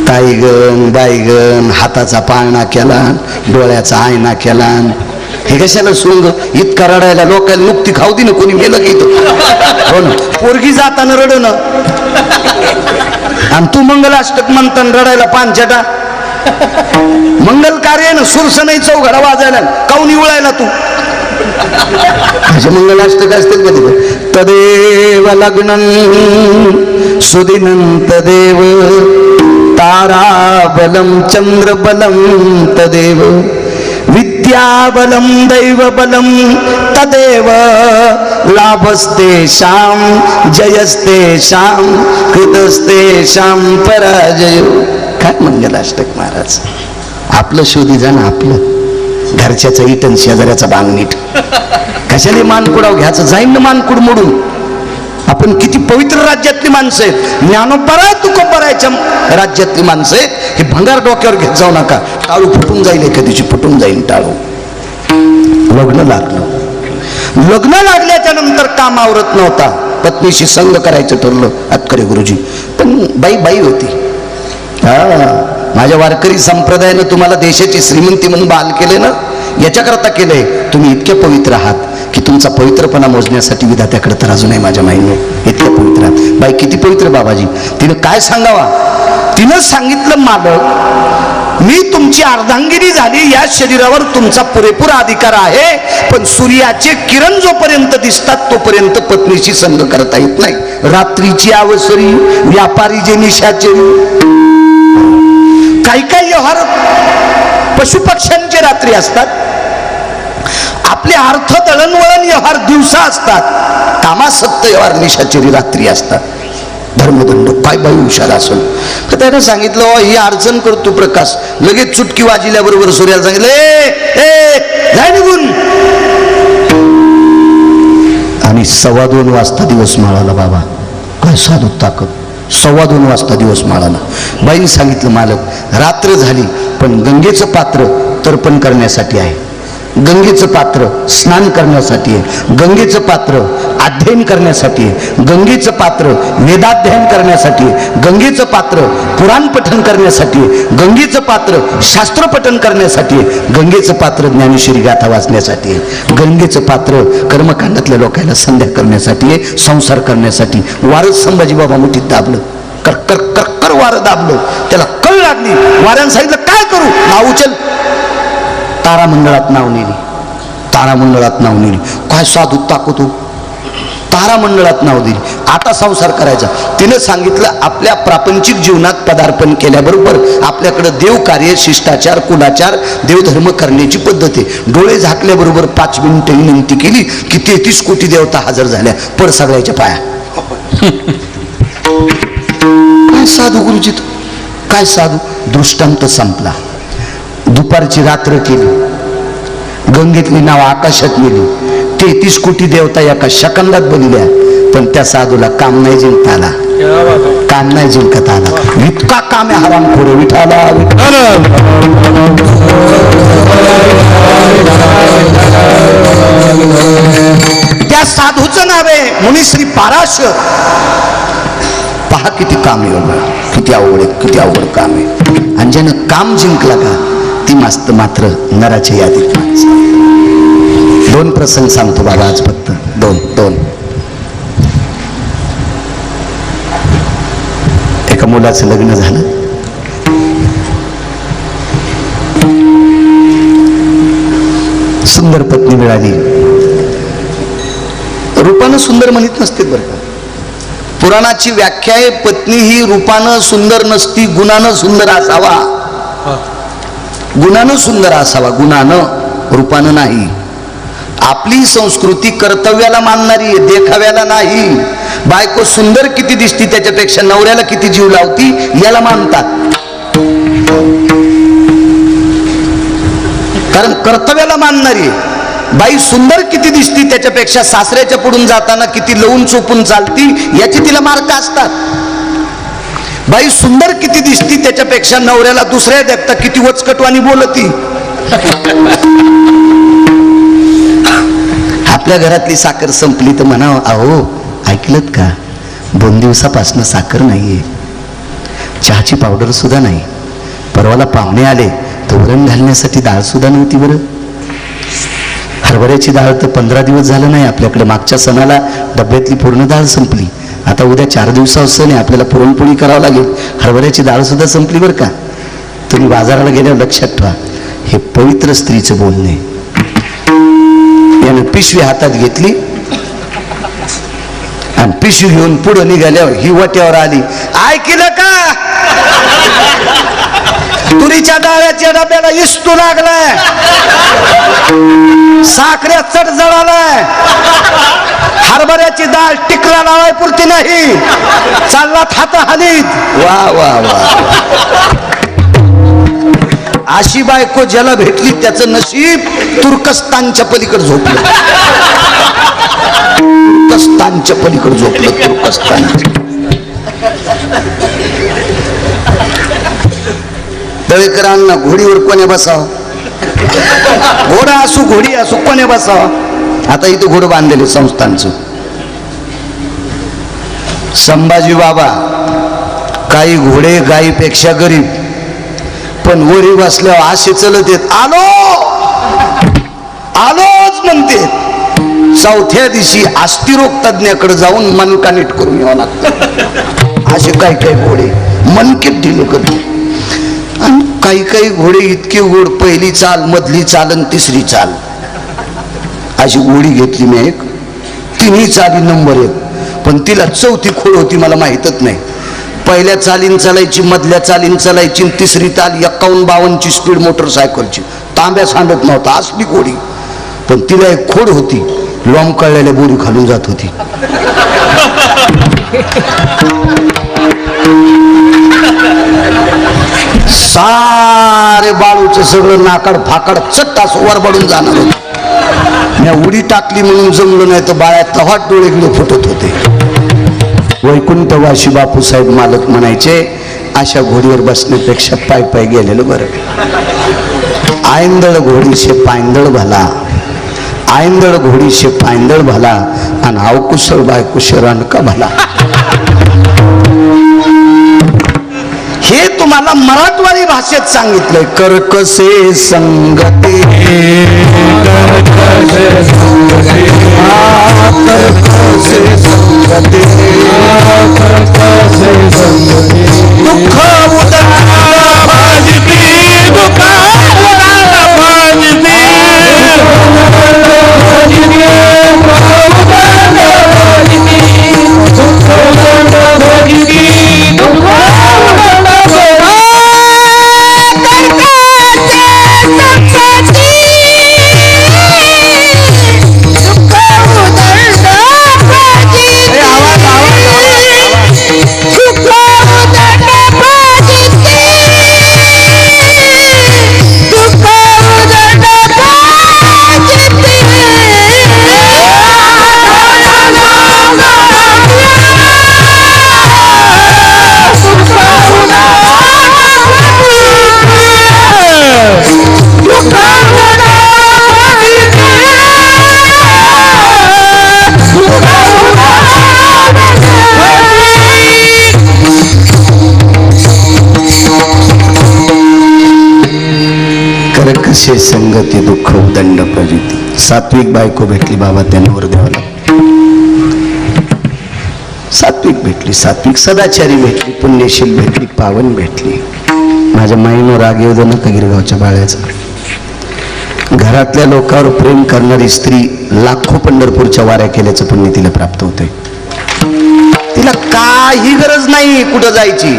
ताईगण बाईगण हाताचा पाळणा केला डोळ्याचा आयना केला. हे कशाला सोंग इतका रडायला? लोकांना नुकती खाऊ दे ना, कोणी मेलं की हो ना. पोरगी जाताना रडणं आणि तू मंगलाष्टक म्हणताना रडायला पांचटा. मंगल कार्य ना सुरस नाही चौघडा वाजायला काऊन इवळायला तू. मंगलाष्टक असतील कधी. तदेव लग्न सुदिनं तदेव ताराबलं चंद्रबलं तदेव विद्याबलं दैवबलं तदेव लाभस्तेषां जयस्तेषां कृतस्तेषां पराजय. काय मंगलाष्टक महाराज. आपलं शोधी जाणं आपलं. घरच्याचं इटन शेजाऱ्याचा बांग नीट. कशाने मानकुडाव घ्यायचं? जाईन ना मानकुड मोडून. आपण किती पवित्र राज्यातली माणसं आहेत. ज्ञानोबरा तुकोबरायच्या राज्यातली माणसं आहेत. हे भंगार डोक्यावर घेत जाऊ नका. टाळू फुटून जाईल, एखादीची फुटून जाईल टाळू. लग्न लागलं. लग्न लागल्याच्या नंतर काम आवरत नव्हता. पत्नीशी संग करायचं ठरलं अतकरे गुरुजी. पण बाई बाई होती. माझ्या वारकरी संप्रदायानं तुम्हाला देशाची श्रीमंती म्हणून बाल केले ना, याच्याकरता केलंय. तुम्ही इतके पवित्र आहात की तुमचा पवित्रपणा मोजण्यासाठी विधात्याकडे तर अजूनही माझ्या माईने इतक्या पवित्र आहात. बाई किती पवित्र बाबाजी. तिनं काय सांगावा? तिनं सांगितलं मालक मी तुमची अर्धांगिनी झाली. या शरीरावर तुमचा पुरेपूर अधिकार आहे. पण सूर्याचे किरण जोपर्यंत दिसतात तोपर्यंत पत्नीशी संग करता येत नाही. रात्रीची अवसरी व्यापारी जे निशाचरी काही काही व्यवहार पशुपक्ष्यांचे रात्री असतात. आपले अर्थ दळणवळण व्यवहार दिवसा असतात. कामासक्त व्यवहार निशाचरी रात्री असतात. धर्मदंड. काय बाई हुशार असेल. तर त्यानं सांगितलं ही अडचण करतो प्रकाश. लगेच चुटकी वाजल्याबरोबर सूर्याला सांगितलं ए जाय निघून. आणि 2:15 वाजता दिवस माळाला. बाबा काय साधू ताकद. 2:15 वाजता दिवस माळाला. बाईने सांगितलं मालक रात्र झाली पण गंगेचं पात्र तर्पण करण्यासाठी आहे, गंगेचं पात्र स्नान करण्यासाठी आहे, गंगेचं पात्र अध्ययन करण्यासाठी आहे, गंगेचं पात्र वेदाध्ययन करण्यासाठी आहे, गंगेचं पात्र पुराण पठन करण्यासाठी आहे, गंगेचं पात्र शास्त्र पठन करण्यासाठी आहे, गंगेचं पात्र ज्ञानेश्वरी गाथा वाचण्यासाठी आहे, गंगेचं पात्र कर्मकांडातल्या लोकांना संध्या करण्यासाठी आहे, संसार करण्यासाठी. वारच संभाजी बाबा मुठीत दाबलं. कर कर कर कर वारं दाबलं. त्याला कळ लागली. वाऱ्यानं सांगितलं काय करू. नाव उचल. तारामंडळात नाव नेली. तारामंडळात नाव नेली. काय साधू ताकद हो. तारामंडळात नाव दिली. आता संसार करायचा. तिनं सांगितलं आपल्या प्रापंचिक जीवनात पदार्पण केल्याबरोबर आपल्याकडे देवकार्य शिष्टाचार कुलाचार देवधर्म करण्याची पद्धत आहे. डोळे झाकल्याबरोबर 5 मिनिटं विनंती केली की 33 कोटी देवता हजर झाल्या पर सगळ्याच्या पाया. काय साधू गुरुजी काय साधू. दृष्टांत संपला. दुपारची रात्र केली. गंगेतली नाव आकाशात नेली. 33 कोटी देवता एका सेकंदात बलिल्या. पण त्या साधूला काम नाही जिंकता आला. काम नाही जिंकत आला. इतका काम आहे हरामखोर. विठाला त्या साधूचं नाव आहे मुनिश्री पाराशर. पहा किती काम आहे. किती अवघड आहे. किती अवघड काम आहे. आणि ज्यानं काम जिंकला का ती मात्र नराच्या यादीत. 2 प्रसंग सांगतो बाबा आज फक्त. दोन. एका मुलाचं लग्न झालं. सुंदर पत्नी मिळाली. रूपानं सुंदर म्हणत नसते बरं का. पुराणाची व्याख्या आहे पत्नी ही रूपानं सुंदर नसती, गुणानं सुंदर असावा. गुणानं सुंदर असावा. गुणानं, रूपानं नाही. आपली संस्कृती कर्तव्याला मानणारी आहे, देखाव्याला नाही. बायको सुंदर किती दिसती त्याच्यापेक्षा नवऱ्याला किती जीव लावती याला मानतात. कारण कर्तव्याला मानणारी बाई सुंदर किती दिसती त्याच्यापेक्षा सासऱ्याच्या पुढून जाताना किती लवून चोपून चालती याची तिला मार्क असतात. बाई सुंदर किती दिसती त्याच्यापेक्षा नवऱ्याला दुसऱ्या देखता किती वचकटवाणी बोलती. आपल्या घरातली साखर संपली तर म्हणावं अहो ऐकलत का 2 दिवसापासून साखर नाहीये, चहाची पावडर सुद्धा नाही. परवाला पाहुणे आले तर वरण घालण्यासाठी डाळ सुद्धा नव्हती. बरं हरभऱ्याची डाळ तर 15 दिवस झालं नाही आपल्याकडे. मागच्या सणाला डब्यातली पूर्ण डाळ संपली. आता उद्या 4 दिवसावर सण आहे, आपल्याला पुरणपोळी करावं लागेल. हरभऱ्याची डाळ सुद्धा संपली. बरं का तुम्ही बाजाराला गेल्यावर लक्षात ठेवा हे पवित्र स्त्रीचं बोलणे. यानं पिशवी हातात घेतली आणि पिशवी घेऊन पुढे निघाल्यावर ही वाट्यावर आली. ऐकलं का तुरीच्या डाळ्याच्या डब्याला इस्तू लागलाय, साखऱ्या चट जळालाय, हरभऱ्याची डाळ टिकला लावाय पुरती नाही, चालला हात हालीत. वा वा वा. अशी बायको ज्याला भेटली त्याचं नशीब तुर्कस्तानच्या पलीकडे झोपलं. तुर्कस्तानच्या पलीकडे झोपलं. तुर्कस्तान. दळेकरांना घोडीवर कोण्या बसावं. घोडा असू घोडी असू कोण्या बसावं. आता इथं घोडं बांधलेले संस्थांचं. संभाजी बाबा काही घोडे गायीपेक्षा गरीब पण वरी बसल्यावर असे चलत येत. आलोच म्हणते. 4थ्या दिवशी अस्थिरोग तज्ञाकडे जाऊन मनका नीट करून यावं लागतं. असे काही काही घोडे मनकेत ढिले करते. आणि काही घोडे इतके गोड, पहिली चाल मधली चाल आणि तिसरी चाल अशी घोडी घेतली मी एक. 3ही चाली नंबर 1 पण तिला 4थी खोड होती मला माहीतच नाही. पहिल्या चालीन चालायची, मधल्या चालीन चालायची, तिसरी चाल 51-52ची स्पीड मोटरसायकलची. तांब्या सांडत नव्हता असली घोडी. पण तिला एक खोड होती, लॉंग कळलेल्या बोरी खालून जात होती. सारे बाळूचं सगळं नाकाड फाकाड चट्टास वर बडून जाणार होत. मी उडी टाकली म्हणून जमलं नाही तर बाळ्या तव्हा डोळेकडे फुटत होते. वैकुंठवासी बापूसाहेब मालक म्हणायचे, अशा घोडीवर बसण्यापेक्षा पाय पाय गेलेलं बरं. आयंदळ घोडीशे पायंदळ भला, आयंदळ घोडीशे पायंदळ भला, आणि अवकुशल बायकुश रणका भला. हे तुम्हाला मराठवाडी भाषेत सांगितलंय. करकसे संगते, करकसे संगते, करकसे संगते, करकसे संगते. दुःख उदार भाजती, दुःख उदार भाजती, करकसे संगती दुःख दंड प्रजिती. सात्विक बायको भेटली बाबा त्या नवरदेवाला. सात्विक भेटली, सात्विक सदाचारी भेटली, पुण्यशील भेटली, पावन भेटली. माझ्या माईनं राग येऊ दे नका गिरगावच्या बाळ्याचा. घरातल्या लोकांवर प्रेम करणारी स्त्री लाखो पंढरपूरच्या वाऱ्या केल्याचं पुण्य तिला प्राप्त होते. तिला काही गरज नाही कुठं जायची.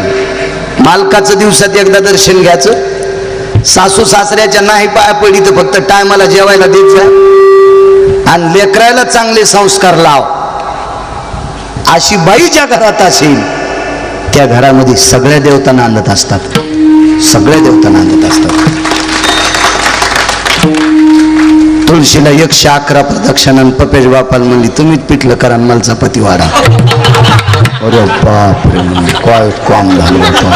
मालकाचं दिवसात एकदा दर्शन घ्यायचं, सासू सासऱ्याच्या नाही पाया पडी तर फक्त टायमाला जेवायला देत जा, आणि लेकरायला चांगले संस्कार लाव. अशी बाई ज्या घरात असेल त्या घरामध्ये सगळ्या देवता नांदत असतात, सगळ्या देवता नांदत असतात. तुळशीला 111 प्रदक्षिणा पपेश बापाला म्हणली, तुम्हीच पिठलं करा मला चपाती वाढा. अरे बाप रे, काय काम झालं होतं.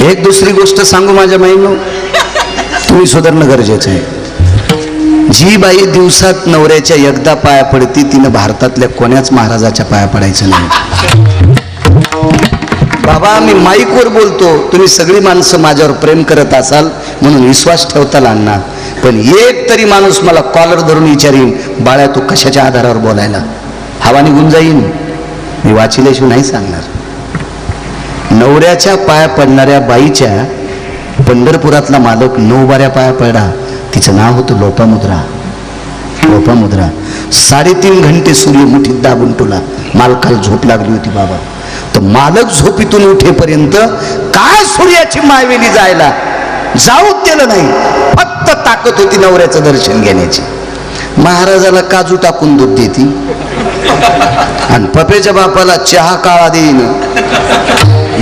एक दुसरी गोष्ट सांगू माझ्या माईनो, तुम्ही सुधारणं गरजेचं आहे. जी बाई दिवसात नवऱ्याच्या एकदा पाया पडती तिनं भारतातल्या कोण्याच महाराजाच्या पाया पडायचं नाही. बाबा मी माईकवर बोलतो, तुम्ही सगळी माणसं माझ्यावर प्रेम करत असाल म्हणून विश्वास ठेवताल अण्णा, पण एक तरी माणूस मला कॉलर धरून विचारीन, बाळा तू कशाच्या आधारावर बोलायला, हवा निघून जाईन. मी वाचिल्याशिवाय नाही सांगणार. नवऱ्याच्या पाया पडणाऱ्या बाईच्या पंढरपुरातला मालक 9 बाऱ्या पाया पडला. तिचं नाव होतं लोपामुद्रा. लोपामुद्रा 3.5 घंटे सूर्य मुठीत दाबून तुला. मालकाला झोप लागली होती बाबा, तर मालक झोपीतून उठेपर्यंत काय सूर्याची मायवेली जायला जाऊच दिलं नाही. फक्त ताकद होती नवऱ्याचं दर्शन घेण्याची. महाराजाला काजू टाकून दूध देती आणि पपेच्या बापाला चहा काळा देईन.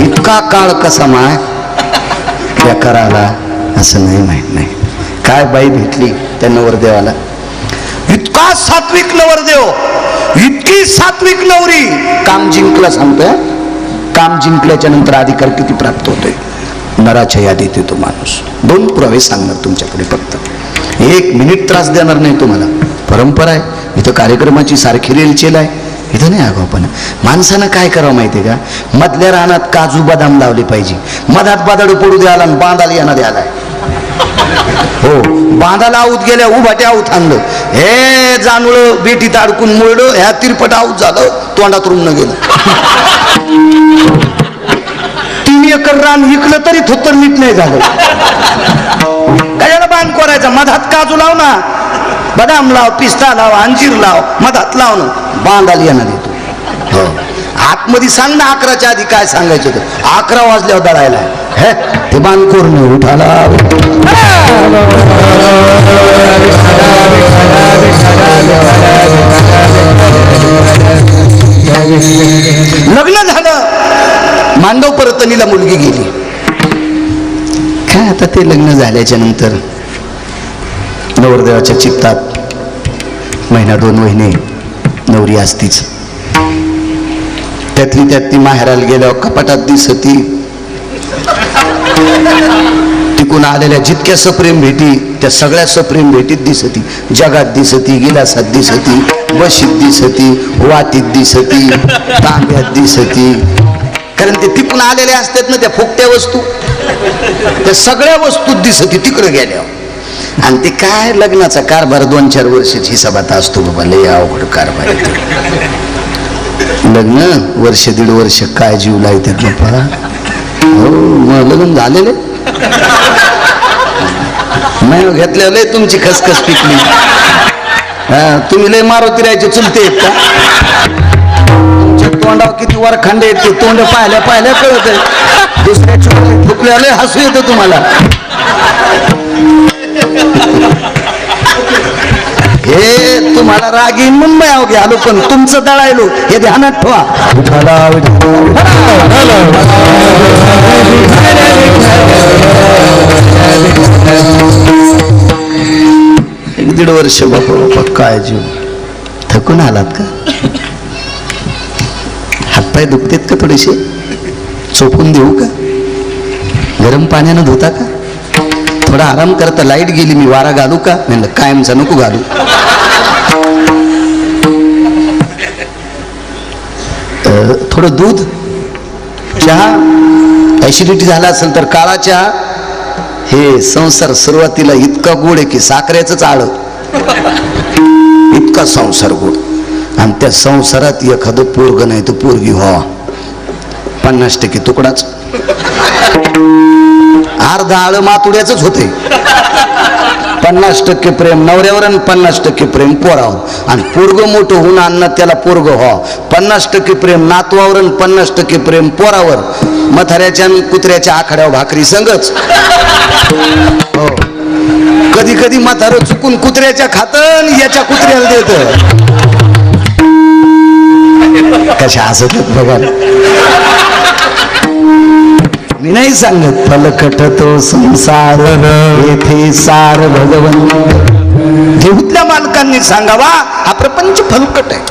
इतका काळ कसा माय या कराला असं नाही माहित नाही. काय बाई भेटली त्या नवरदेवाला, इतका सात्विक नवरदेव, इतकी सात्विक नवरी. काम जिंकला सांगतोय, काम जिंकल्याच्या नंतर अधिकार किती प्राप्त होतोय. नराच्या यादीत येतो माणूस. 2 पुरावे सांगणार तुमच्याकडे, फक्त 1 मिनिट त्रास देणार नाही तुम्हाला. परंपरा आहे इथं, कार्यक्रमाची सारखी रेलचेल आहे इथं. नाही आगाऊपणा. माणसानं काय करावं माहितीये का, मधल्या रानात काजू बदाम लावले पाहिजे. मधात बादड पडू द्याला आणि बांधाला यांना द्यालाय. हो, बांधाला आऊत गेल्या उभाट्या आऊत आणलं, हे जाणवलं बेटीत अडकून मुळलं, ह्या तिरपट आऊत झालं, तोंडात रुमन गेलं. 3 एकर रान विकलं तरी थोत्तर नीट नाही झालं. कशाला बांध करायचा, मधात काजू लाव ना, बदाम लाव, पिस्ता लाव, अंजीर लाव, मधात लाव ना, बांधाला येणार येतो. हो, आतमध्ये सांग ना 11च्या आधी काय सांगायचं होतं. 11 वाजल्यावर दळायला हे ते बांध करून उठाला लग्न झालं, मांडव परतनीला मुलगी गेली. काय आता ते लग्न झाल्याच्या नंतर नवरदेवाच्या चित्तात महिना 2 महिने नवरी असतीच. त्यातली त्यात ती माहेराला गेल्यावर कपाटात दिसती, तिकून आलेल्या जितक्या सप्रेम भेटी त्या सगळ्या सप्रेम भेटीत दिसती. जगात दिसती, गिलासात दिसती, बशीत दिसती, वाटीत दिसती, तांब्यात दिसती. कारण ते तिकून आलेल्या असतात ना त्या फुकट्या वस्तू, त्या सगळ्या वस्तू दिसती तिकडे गेल्यावर. आणि ते काय लग्नाचा कारभार 2-4 वर्षाची हिसाबात असतो बाबा, लय अवघड कारभार आहे. लग्न 1-1.5 वर्ष काय जीव लावतात बाबा. हो, मग लग्न झालेले नाही घेतल्या लय तुमची खसखस पिकली. तुम्ही लय मारुती राहायचे चुलते आहेत का? तुमच्या तोंडावर किती वरखांडे आहेत ते तोंड पाहिल्या पाहिल्या कळत आहे. दुसऱ्या फुकल्या लय हसू येतं तुम्हाला. हे तुम्हाला रागी मुंबई अवघे आलो पण तुमचं दळायलो हे ध्यानात ठेवा. 1-1.5 वर्ष बापा काय जीव. थकून आलात का? हातपाय दुखतेत का थोडेसे? चोपून देऊ का? गरम पाण्यानं धुता का? थोडा आराम करता. लाईट गेली, मी वारा घालू का? म्हणलं कायमचा नको घालू. थोडं दूध, चहा, ऍसिडिटी झाला असेल तर काळा चहा. हे संसार सुरुवातीला इतका गोड आहे की साखरेच आळ, इतका संसार गोड. आणि त्या संसारात एखादं पोरग नाही तर पोरगी व्हावा, 50% तुकडाच. अर्धा आळ मातुड्याच होते. 50% प्रेम नवऱ्यावर आणि 50% प्रेम पोरावर. आणि पोरग मोठं होऊन आणणं त्याला पोरग व्हा. 50% प्रेम नातवावर आणि 50% प्रेम पोरावर. मथाऱ्याच्या आणि कुत्र्याच्या आखाड्यावर भाकरी संगच. हो, कधी कधी म्हातारं चुकून कुत्र्याच्या खातं याच्या कुत्र्याला देत. कशा हसत बघा. मी नाही सांगत फलकट तो संसार येथे सार भगवंत. देऊतल्या मालकांनी सांगावा हा प्रपंच फलकट आहे.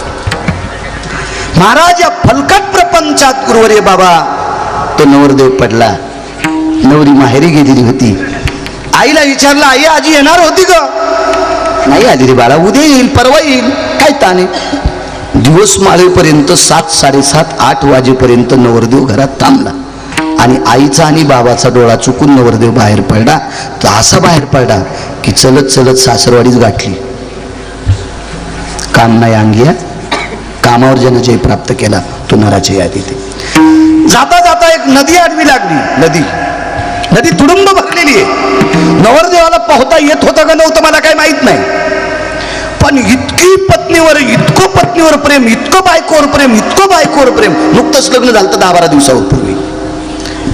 महाराज या फलकट प्रपंचात गुरुवर्य बाबा तो नवरदेव पडला. नवरी माहेरी गेलेली होती. आईला विचारलं, आई आजी येणार होती ग? नाही आली रे बाळा, उद्या येईल, परवा येईल. काय ताने. दिवस माळेपर्यंत 7, 7:30, 8 वाजेपर्यंत नवरदेव घरात थांबला. आणि आईचा आणि बाबाचा डोळा चुकून नवरदेव बाहेर पडला. तर असा बाहेर पडला की चलत चलत सासरवाडीच गाठली. काम नाही अंगिया, कामावर ज्यानं जय प्राप्त केला तो नराच्या यादीत. जाता जाता एक नदी आडवी लागली. नदी तुडुंब भरलेली आहे. नवरदेवाला पोहता येत होतं का नव्हतं मला काही माहित नाही. पण इतकं पत्नीवर प्रेम, इतकं बायकोवर प्रेम, इतकं बायकोवर प्रेम. नुकतंच लग्न झालं 10-12 दिवसापूर्वी.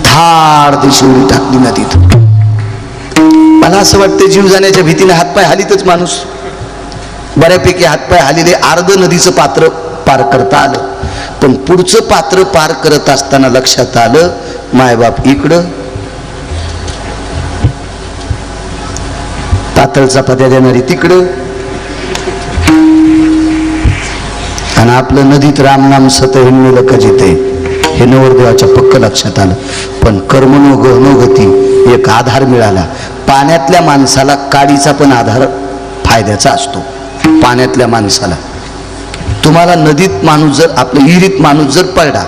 धाड दिशी उडी टाकली नदीत. मला असं वाटतं जीव जाण्याच्या भीतीने हातपाय हालीतच माणूस. बऱ्यापैकी हातपाय हालीले. अर्ध नदीचं पात्र पार करता आलं. पण पुढचं पात्र पार करत असताना लक्षात आलं मायबाप इकडं, पातळ चपात्या देणारी तिकडं, आणि आपलं नदीत रामनाम सत हिंडलेलं कजिते. हे नवरदेवाच्या पक्क लक्षात आलं. पण कर्म नो गती एक आधार मिळाला. पाण्यातल्या माणसाला काडीचा पण आधार फायद्याचा असतो. पाण्यातल्या माणसाला तुम्हाला नदीत माणूस जर, आपल्या विहिरीत माणूस जर पडला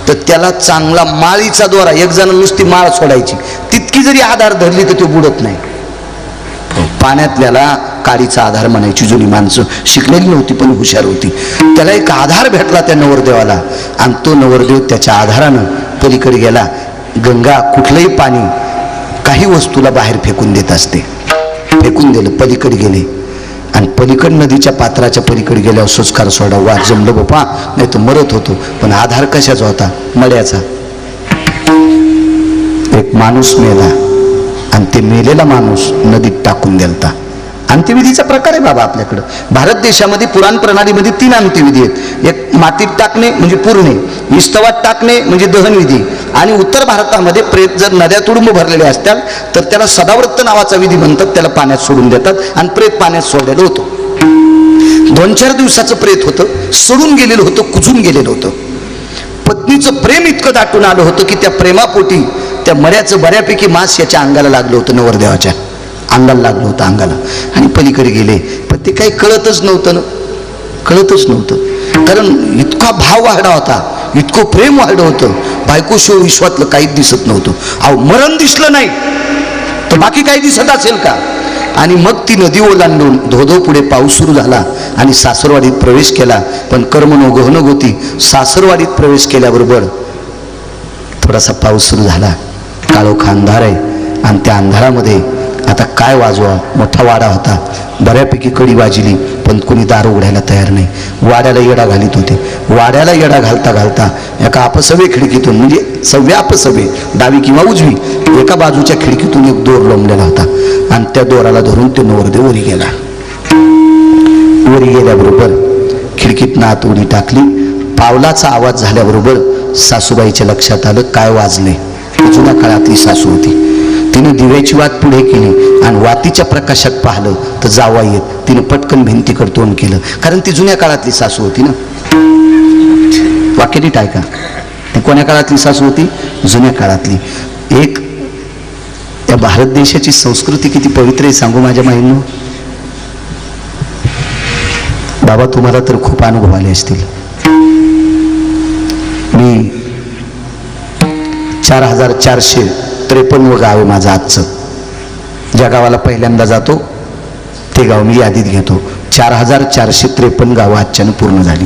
तर त्याला चांगला माळीचा दोरा, एक जण नुसती माळ सोडायची, तितकी जरी आधार धरली तर तो बुडत नाही. पाण्यातल्याला काडीचा आधार म्हणायची जुनी माणसं. शिकलेली नव्हती पण हुशार होती. त्याला एक आधार भेटला त्या नवरदेवाला. आणि तो नवरदेव त्याच्या आधारानं पलीकडे गेला. गंगा कुठलंही पाणी काही वस्तूला बाहेर फेकून देत असते. फेकून दिलं, पलीकडे गेले. आणि पलीकड नदीच्या पात्राच्या पलीकडे गेल्यावर सुस्कार सोडा, वाट जमलं बापा, नाही तर मरत होतो. पण आधार कशाचा होता? मड्याचा. एक माणूस मेला आणि ते मेलेला माणूस नदीत टाकून द्यालता. अंत्यविधीचा प्रकार आहे बाबा आपल्याकडं. भारत देशामध्ये पुराण प्रणालीमध्ये 3 अंत्यविधी आहेत. एक मातीत टाकणे म्हणजे पुरणे, इस्तवात टाकणे म्हणजे दहनविधी, आणि उत्तर भारतामध्ये प्रेत जर नद्या तुडुंब भरलेले असतात तर त्याला सदाव्रत नावाचा विधी म्हणतात. त्याला पाण्यात सोडून देतात आणि प्रेत पाण्यात सोडलेलं होतं. 2-4 दिवसाचं प्रेत होतं, सोडून गेलेलं होतं, कुजून गेलेलं होतं. पत्नीचं प्रेम इतकं दाटून आलं होतं की त्या प्रेमापोटी त्या मऱ्याचं बऱ्यापैकी मांस याच्या अंगाला लागलं होतं, नवरदेवाच्या अंगाला लागलं होतं अंगाला, आणि पलीकडे गेले. पण ते काही कळतच नव्हतं ना, कळतच नव्हतं. कारण इतका भाव वाढला होता, इतकं प्रेम वाढलं होतं, बायकोशिवाय विश्वातलं काहीच दिसत नव्हतं. अहो मरण दिसलं नाही तर बाकी काही दिसत असेल का? आणि मग ती नदी ओलांडून धोधो पुढे पाऊस सुरू झाला आणि सासरवाडीत प्रवेश केला. पण कर्म नो गहन गोती, सासरवाडीत प्रवेश केल्याबरोबर थोडासा पाऊस सुरू झाला. काळोखा अंधार आहे आणि त्या अंधारामध्ये आता काय वाजवा. मोठा वाडा होता, बऱ्यापैकी कडी वाजली, पण कोणी दार उघडायला तयार नाही. वाड्याला येडा घालीत होते. वाड्याला येडा घालता घालता एका अपसवे खिडकीतून, म्हणजे सव्या अपसवे, डावी किंवा उजवी, एका बाजूच्या खिडकीतून एक दोर लोंबलेला होता आणि त्या दोराला धरून ते नवरदेव वरी गेला. वरी गेल्याबरोबर खिडकीतनं आत उडी टाकली. पावलाचा आवाज झाल्याबरोबर सासूबाईच्या लक्षात आलं काय वाजले. जुन्या काळातली सासू होती. तिने दिव्याची वात पुढे केली आणि वातीच्या प्रकाशात पाहिलं तर जावा येत. तिने पटकन भिंतीकडे तोंड केलं, कारण ती जुन्या काळातली सासू होती ना. वाक्य नीट ऐका, ती कोण्या काळातली सासू होती? जुन्या काळातली. एक या भारत देशाची संस्कृती किती पवित्र आहे सांगू माझ्या माईंनो. बाबा तुम्हाला तर खूप अनुभव आले असतील. मी 4453 गाव आहे माझं आजचं. ज्या गावाला पहिल्यांदा जातो ते गाव मी यादीत घेतो. 4453 गावं आजच्यानं पूर्ण झाली.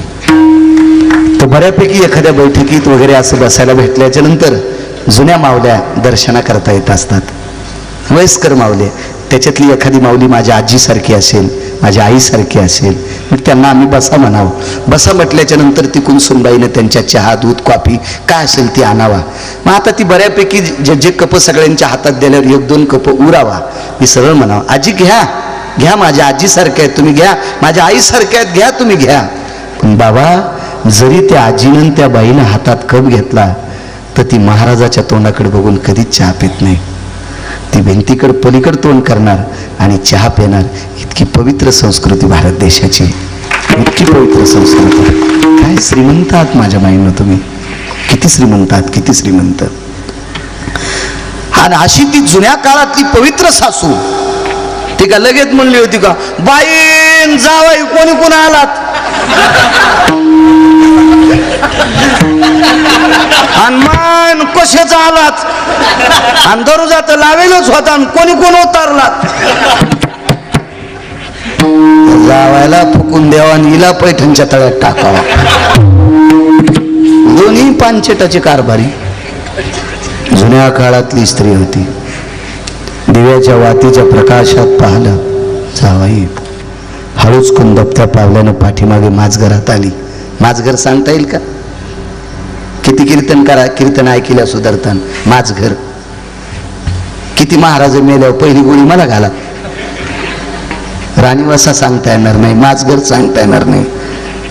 तर बऱ्यापैकी एखाद्या बैठकीत वगैरे असं बसायला भेटल्याच्या नंतर जुन्या माऊल्या दर्शना करता येत असतात, वयस्कर माऊले. त्याच्यातली एखादी माऊली माझ्या आजीसारखी असेल, माझ्या आईसारखी असेल, मग त्यांना आम्ही बसा म्हणावं. बसा म्हटल्याच्या नंतर तिकून सुनबाईनं त्यांच्या चहा, दूध, कॉफी काय असेल ती आणावा. मग आता ती बऱ्यापैकी जे कप सगळ्यांच्या हातात दिल्यावर 1-2 कप उरावा. मी सरळ म्हणावं, आजी घ्या घ्या, माझ्या आजीसारख्या आहेत तुम्ही घ्या, माझ्या आईसारख्या आहेत घ्या तुम्ही घ्या. पण बाबा जरी त्या आजीनं त्या बाईनं हातात कप घेतला तर ती महाराजाच्या तोंडाकडे बघून कधीच चहा पित नाही. ती भिंतीकडे पलीकडे तोंड करणार आणि चहा पिणार. इतकी पवित्र संस्कृती भारत देशाची, इतकी पवित्र संस्कृती. काय श्रीमंत आहात माझ्या माईनं तुम्ही, किती श्रीमंत आहात, किती श्रीमंत. आणि अशी ती जुन्या काळातली पवित्र सासू ती का लगेच म्हणली होती का बाईन जावई कोणी कोण आलात आणि मान कशाचा आलात आणि दरोजा लावेलच होता आणि कोणी कोण उतारलात. जावायला फुकून द्यावा आणि हिला पैठणच्या तळ्यात टाकावा. दोन्ही पानचेटाची कारभारी. जुन्या काळातली स्त्री होती. दिव्याच्या वातीच्या प्रकाशात पाहिलं जावाई. हळूच कुंदपत्या पावल्यानं पाठीमागे माझघरात आली. माझघर सांगता येईल का? किती कीर्तन करा, कीर्तन ऐकल्या सुधारतान. माझघर किती महाराज मेल्यावर पहिली गोळी मला घाला. राणीवासा सांगता येणार नाही, माझघर सांगता येणार नाही.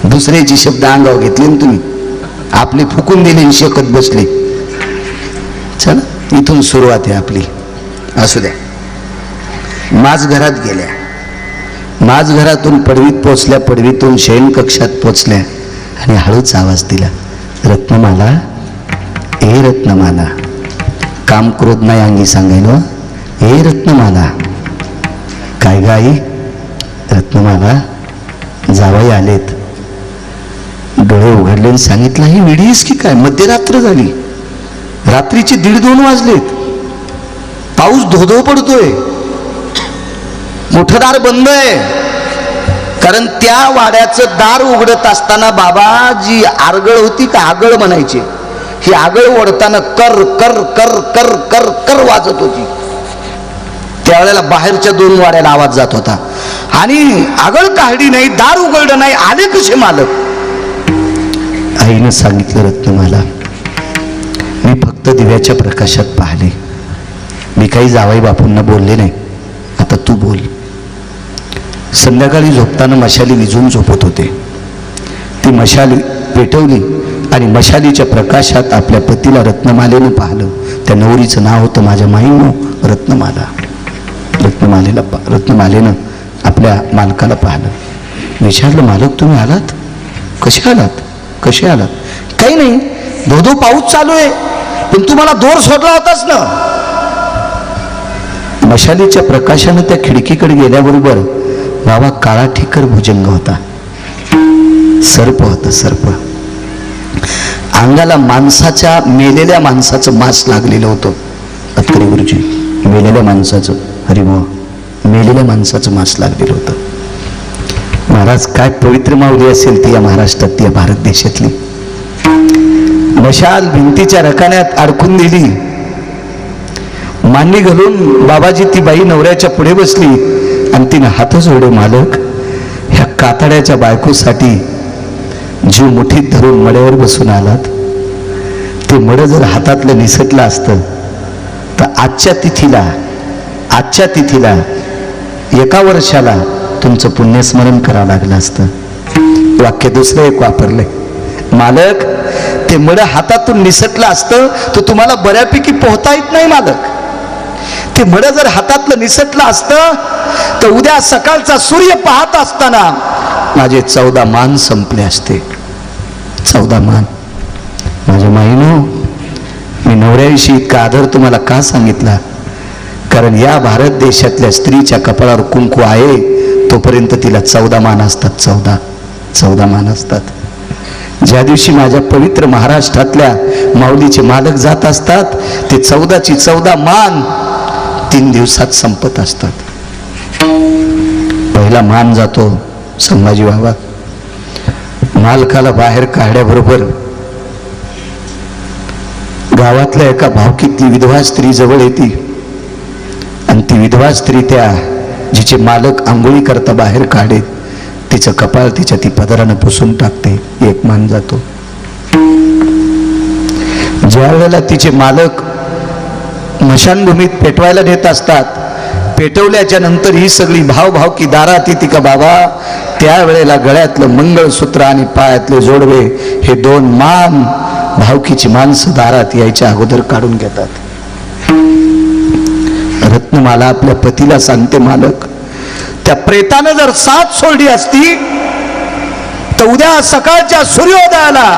दुसऱ्याची शब्द अंगावर घेतले ना तुम्ही, आपली फुकून दिली शेकत बसली. चला इथून सुरुवात आहे आपली. असू द्या. माझघरात गेल्या. माझघरातून पडवीत पोचल्या, पडवीतून शयन कक्षात पोचल्या आणि हळूच आवाज दिला, रत्नमाला, ए रत्नमाला. काम क्रोध नाही अंगी सांगायला, ए रत्नमाला. काय गाई? रत्नमाला जावई आलेत. डोळे उघडले आणि सांगितलं, ही वेडीस की काय? मध्यरात्र झाली, रात्रीचे 1:30-2 वाजलेत. पाऊस धोधो पडतोय, मोठं दार बंद आहे. कारण त्या वाड्याचं दार उघडत असताना बाबा जी आरगळ होती का आगळ म्हणायची, ही आगळ ओढताना कर कर कर कर कर कर वाजत होती. त्यावेळेला बाहेरच्या 2 वाड्याला आवाज जात होता आणि आगळ काढली नाही, दार उघडलं नाही. आले कसे मालक? आईनं सांगितलं, रत्नमाला, मी फक्त दिव्याच्या प्रकाशात पाहिले. मी काही जावाई बापूंना बोलले नाही, आता तू बोल. संध्याकाळी झोपताना मशाली विझून झोपत होते. ती मशाली पेटवली आणि मशालीच्या प्रकाशात आपल्या पतीला रत्नमालेनं पाहिलं. त्या नवरीचं नाव होतं माझ्या माईनं रत्नमाला. रत्नमालेनं आपल्या मालकाला पाहिलं. विचारलं, मालक तुम्ही आलात? कसे आलात? काही नाही, धोधो पाऊस चालू आहे, पण तुम्हाला दोर सोडला होताच ना. मशालीच्या प्रकाशानं त्या खिडकीकडे गेल्याबरोबर बाबा काळा ठिकर भुजंग होता. सर्प होता, सर्प. अंगाला मेलेल्या माणसाचं मांस लागलेलं होतं. अत्करे गुरुजी, मेलेल्या माणसाचं, मेलेल्या माणसाचं मांस लागलेलं होतं. महाराज, काय पवित्र माऊली असेल ती या महाराष्ट्रात, ती या भारत देशातली. मशाल भिंतीच्या रकान्यात अडकून दिली. मांडी घालून बाबाजी ती बाई नवऱ्याच्या पुढे बसली आणि तिने हात जोडले, मालक, ह्या कातड्याच्या बायकोसाठी जीव मुठीत धरून मड्यावर बसून आलात. ते मड जर हातातलं निसटलं असतं तर आजच्या तिथीला 1 वर्षाला तुमचं पुण्यस्मरण करावं लागलं असतं. वाक्य दुसरं एक वापरलंय, मालक, ते मड हातातून निसटलं असतं तर तुम्हाला बऱ्यापैकी पोहता येत नाही मालक. ते मड जर हातातलं निसटलं असतं तर उद्या सकाळचा सूर्य पाहत असताना माझे 14 मान संपले असते. 14 मान. माझ्या माईनो, मी नवऱ्याविषयी इतका आदर तुम्हाला का सांगितला? कारण या भारत देशातल्या स्त्रीच्या कपाळावर कुंकू आहे तोपर्यंत तिला 14 मान असतात. 14 मान असतात. ज्या दिवशी माझ्या पवित्र महाराष्ट्रातल्या माऊलीचे मालक जात असतात ते 14ची 14 मान 3 दिवसात संपत असतात. पहिला मान जातो संभाजी बाबा. मालकाला बाहेर काढल्याबरोबर गावातल्या एका भावकीतली विधवा स्त्री जवळ येते आणि ती विधवा स्त्री त्या जिचे मालक आंघोळी करता बाहेर काढेत तिचं कपाळ तिच्या ती पदरानं पुसून टाकते. एक मान जातो. ज्या वेळेला तिचे मालक मशानभूमीत पेटवायला नेत असतात, पेटवल्याच्या नंतर ही सगळी भावभावकी दारात येते का बाबा, त्यावेळेला गळ्यातलं मंगळसूत्र आणि पायातले जोडवे हे 2 मान भावकीची माणसं दारात यायच्या अगोदर काढून घेतात. रत्नमाला आपल्या पतीला सांगते, मालक, त्या प्रेतानं जर साथ सोडली असती तर उद्या सकाळच्या सूर्योदयाला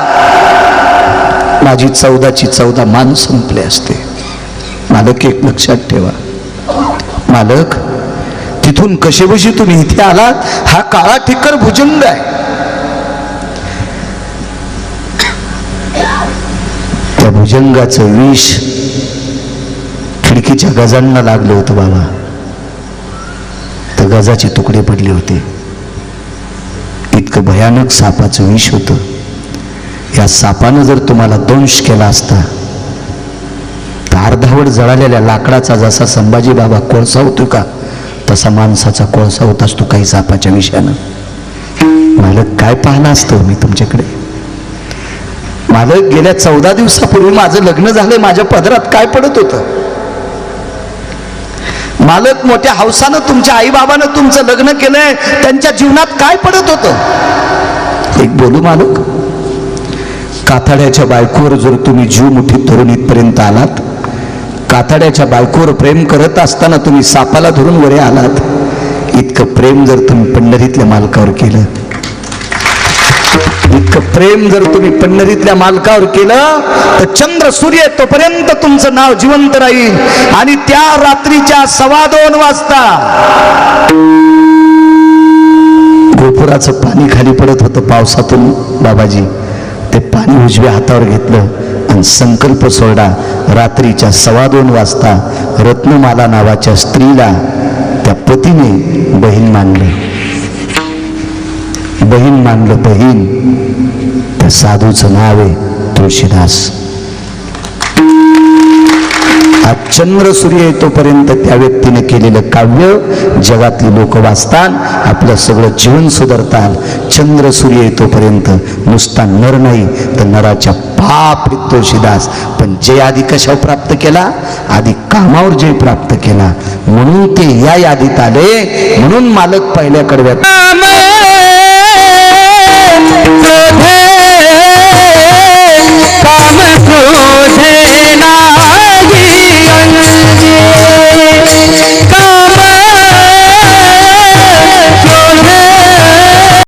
माझी 14ची 14 मान संपले असते. मालक, एक लक्षात ठेवा, मालक, तिथून कशेबशी तुम्ही इथे आलात, हा काळा ठिक्कर भुजंग आहे. त्या भुजंगाचं विष खिडकीच्या गजांना लागलं होतं बाबा. तर गजाचे तुकडे पडले होते. इतकं भयानक सापाचं विष होतं. या सापानं जर तुम्हाला दंश केला असता तर अर्धावट जळालेल्या लाकडाचा जसा संभाजी बाबा कोळसा होतो का तसा माणसाचा कोळसा होत असतो काही सापाच्या विषयानं. मालक, काय पाहणं असतं मी तुमच्याकडे. मालक, गेल्या 14 दिवसापूर्वी माझं लग्न झालंय, माझ्या पदरात काय पडत होतं? मालक, मोठ्या हौसानं तुमच्या आईबाबानं तुमचं लग्न केलंय, त्यांच्या जीवनात काय पडत होतं? एक बोलू मालक, कातड्याच्या बायकोवर जर तुम्ही जीव मुठीत धरून इथपर्यंत आलात, कातड्याच्या बायकोवर प्रेम करत असताना तुम्ही सापाला धरून वरे आलात, इतकं प्रेम जर तुम्ही पंढरीतल्या मालकावर केलं, इतकं प्रेम जर तुम्ही पंढरीतल्या मालकावर केलं तर चंद्र सूर्य तोपर्यंत तुमचं नाव जिवंत राहील. आणि त्या रात्रीच्या 2:15 वाजता गोपुराचं पाणी खाली पडत होतं पावसातून. बाबाजी ते पाणी उजव्या हातावर घेतलं आणि संकल्प सोडा, रात्रीच्या 2:15 वाजता रत्नमाला नावाच्या स्त्रीला त्या पतीने बहीण मानलं. बहीण. त्या साधूचं नाव आहे तुळशीदास. आज चंद्र सूर्य येतोपर्यंत त्या व्यक्तीने केलेलं काव्य जगातली लोक वाचतात, आपलं सगळं जीवन सुधारतात. चंद्र सूर्य येतोपर्यंत नुसता नर नाही तर नराच्या बाप रे तुळशीदास. पण जय आधी कशावर प्राप्त केला? आधी कामावर जय प्राप्त केला, म्हणून ते या यादीत आले. म्हणून मालक पहिल्या कडव्यात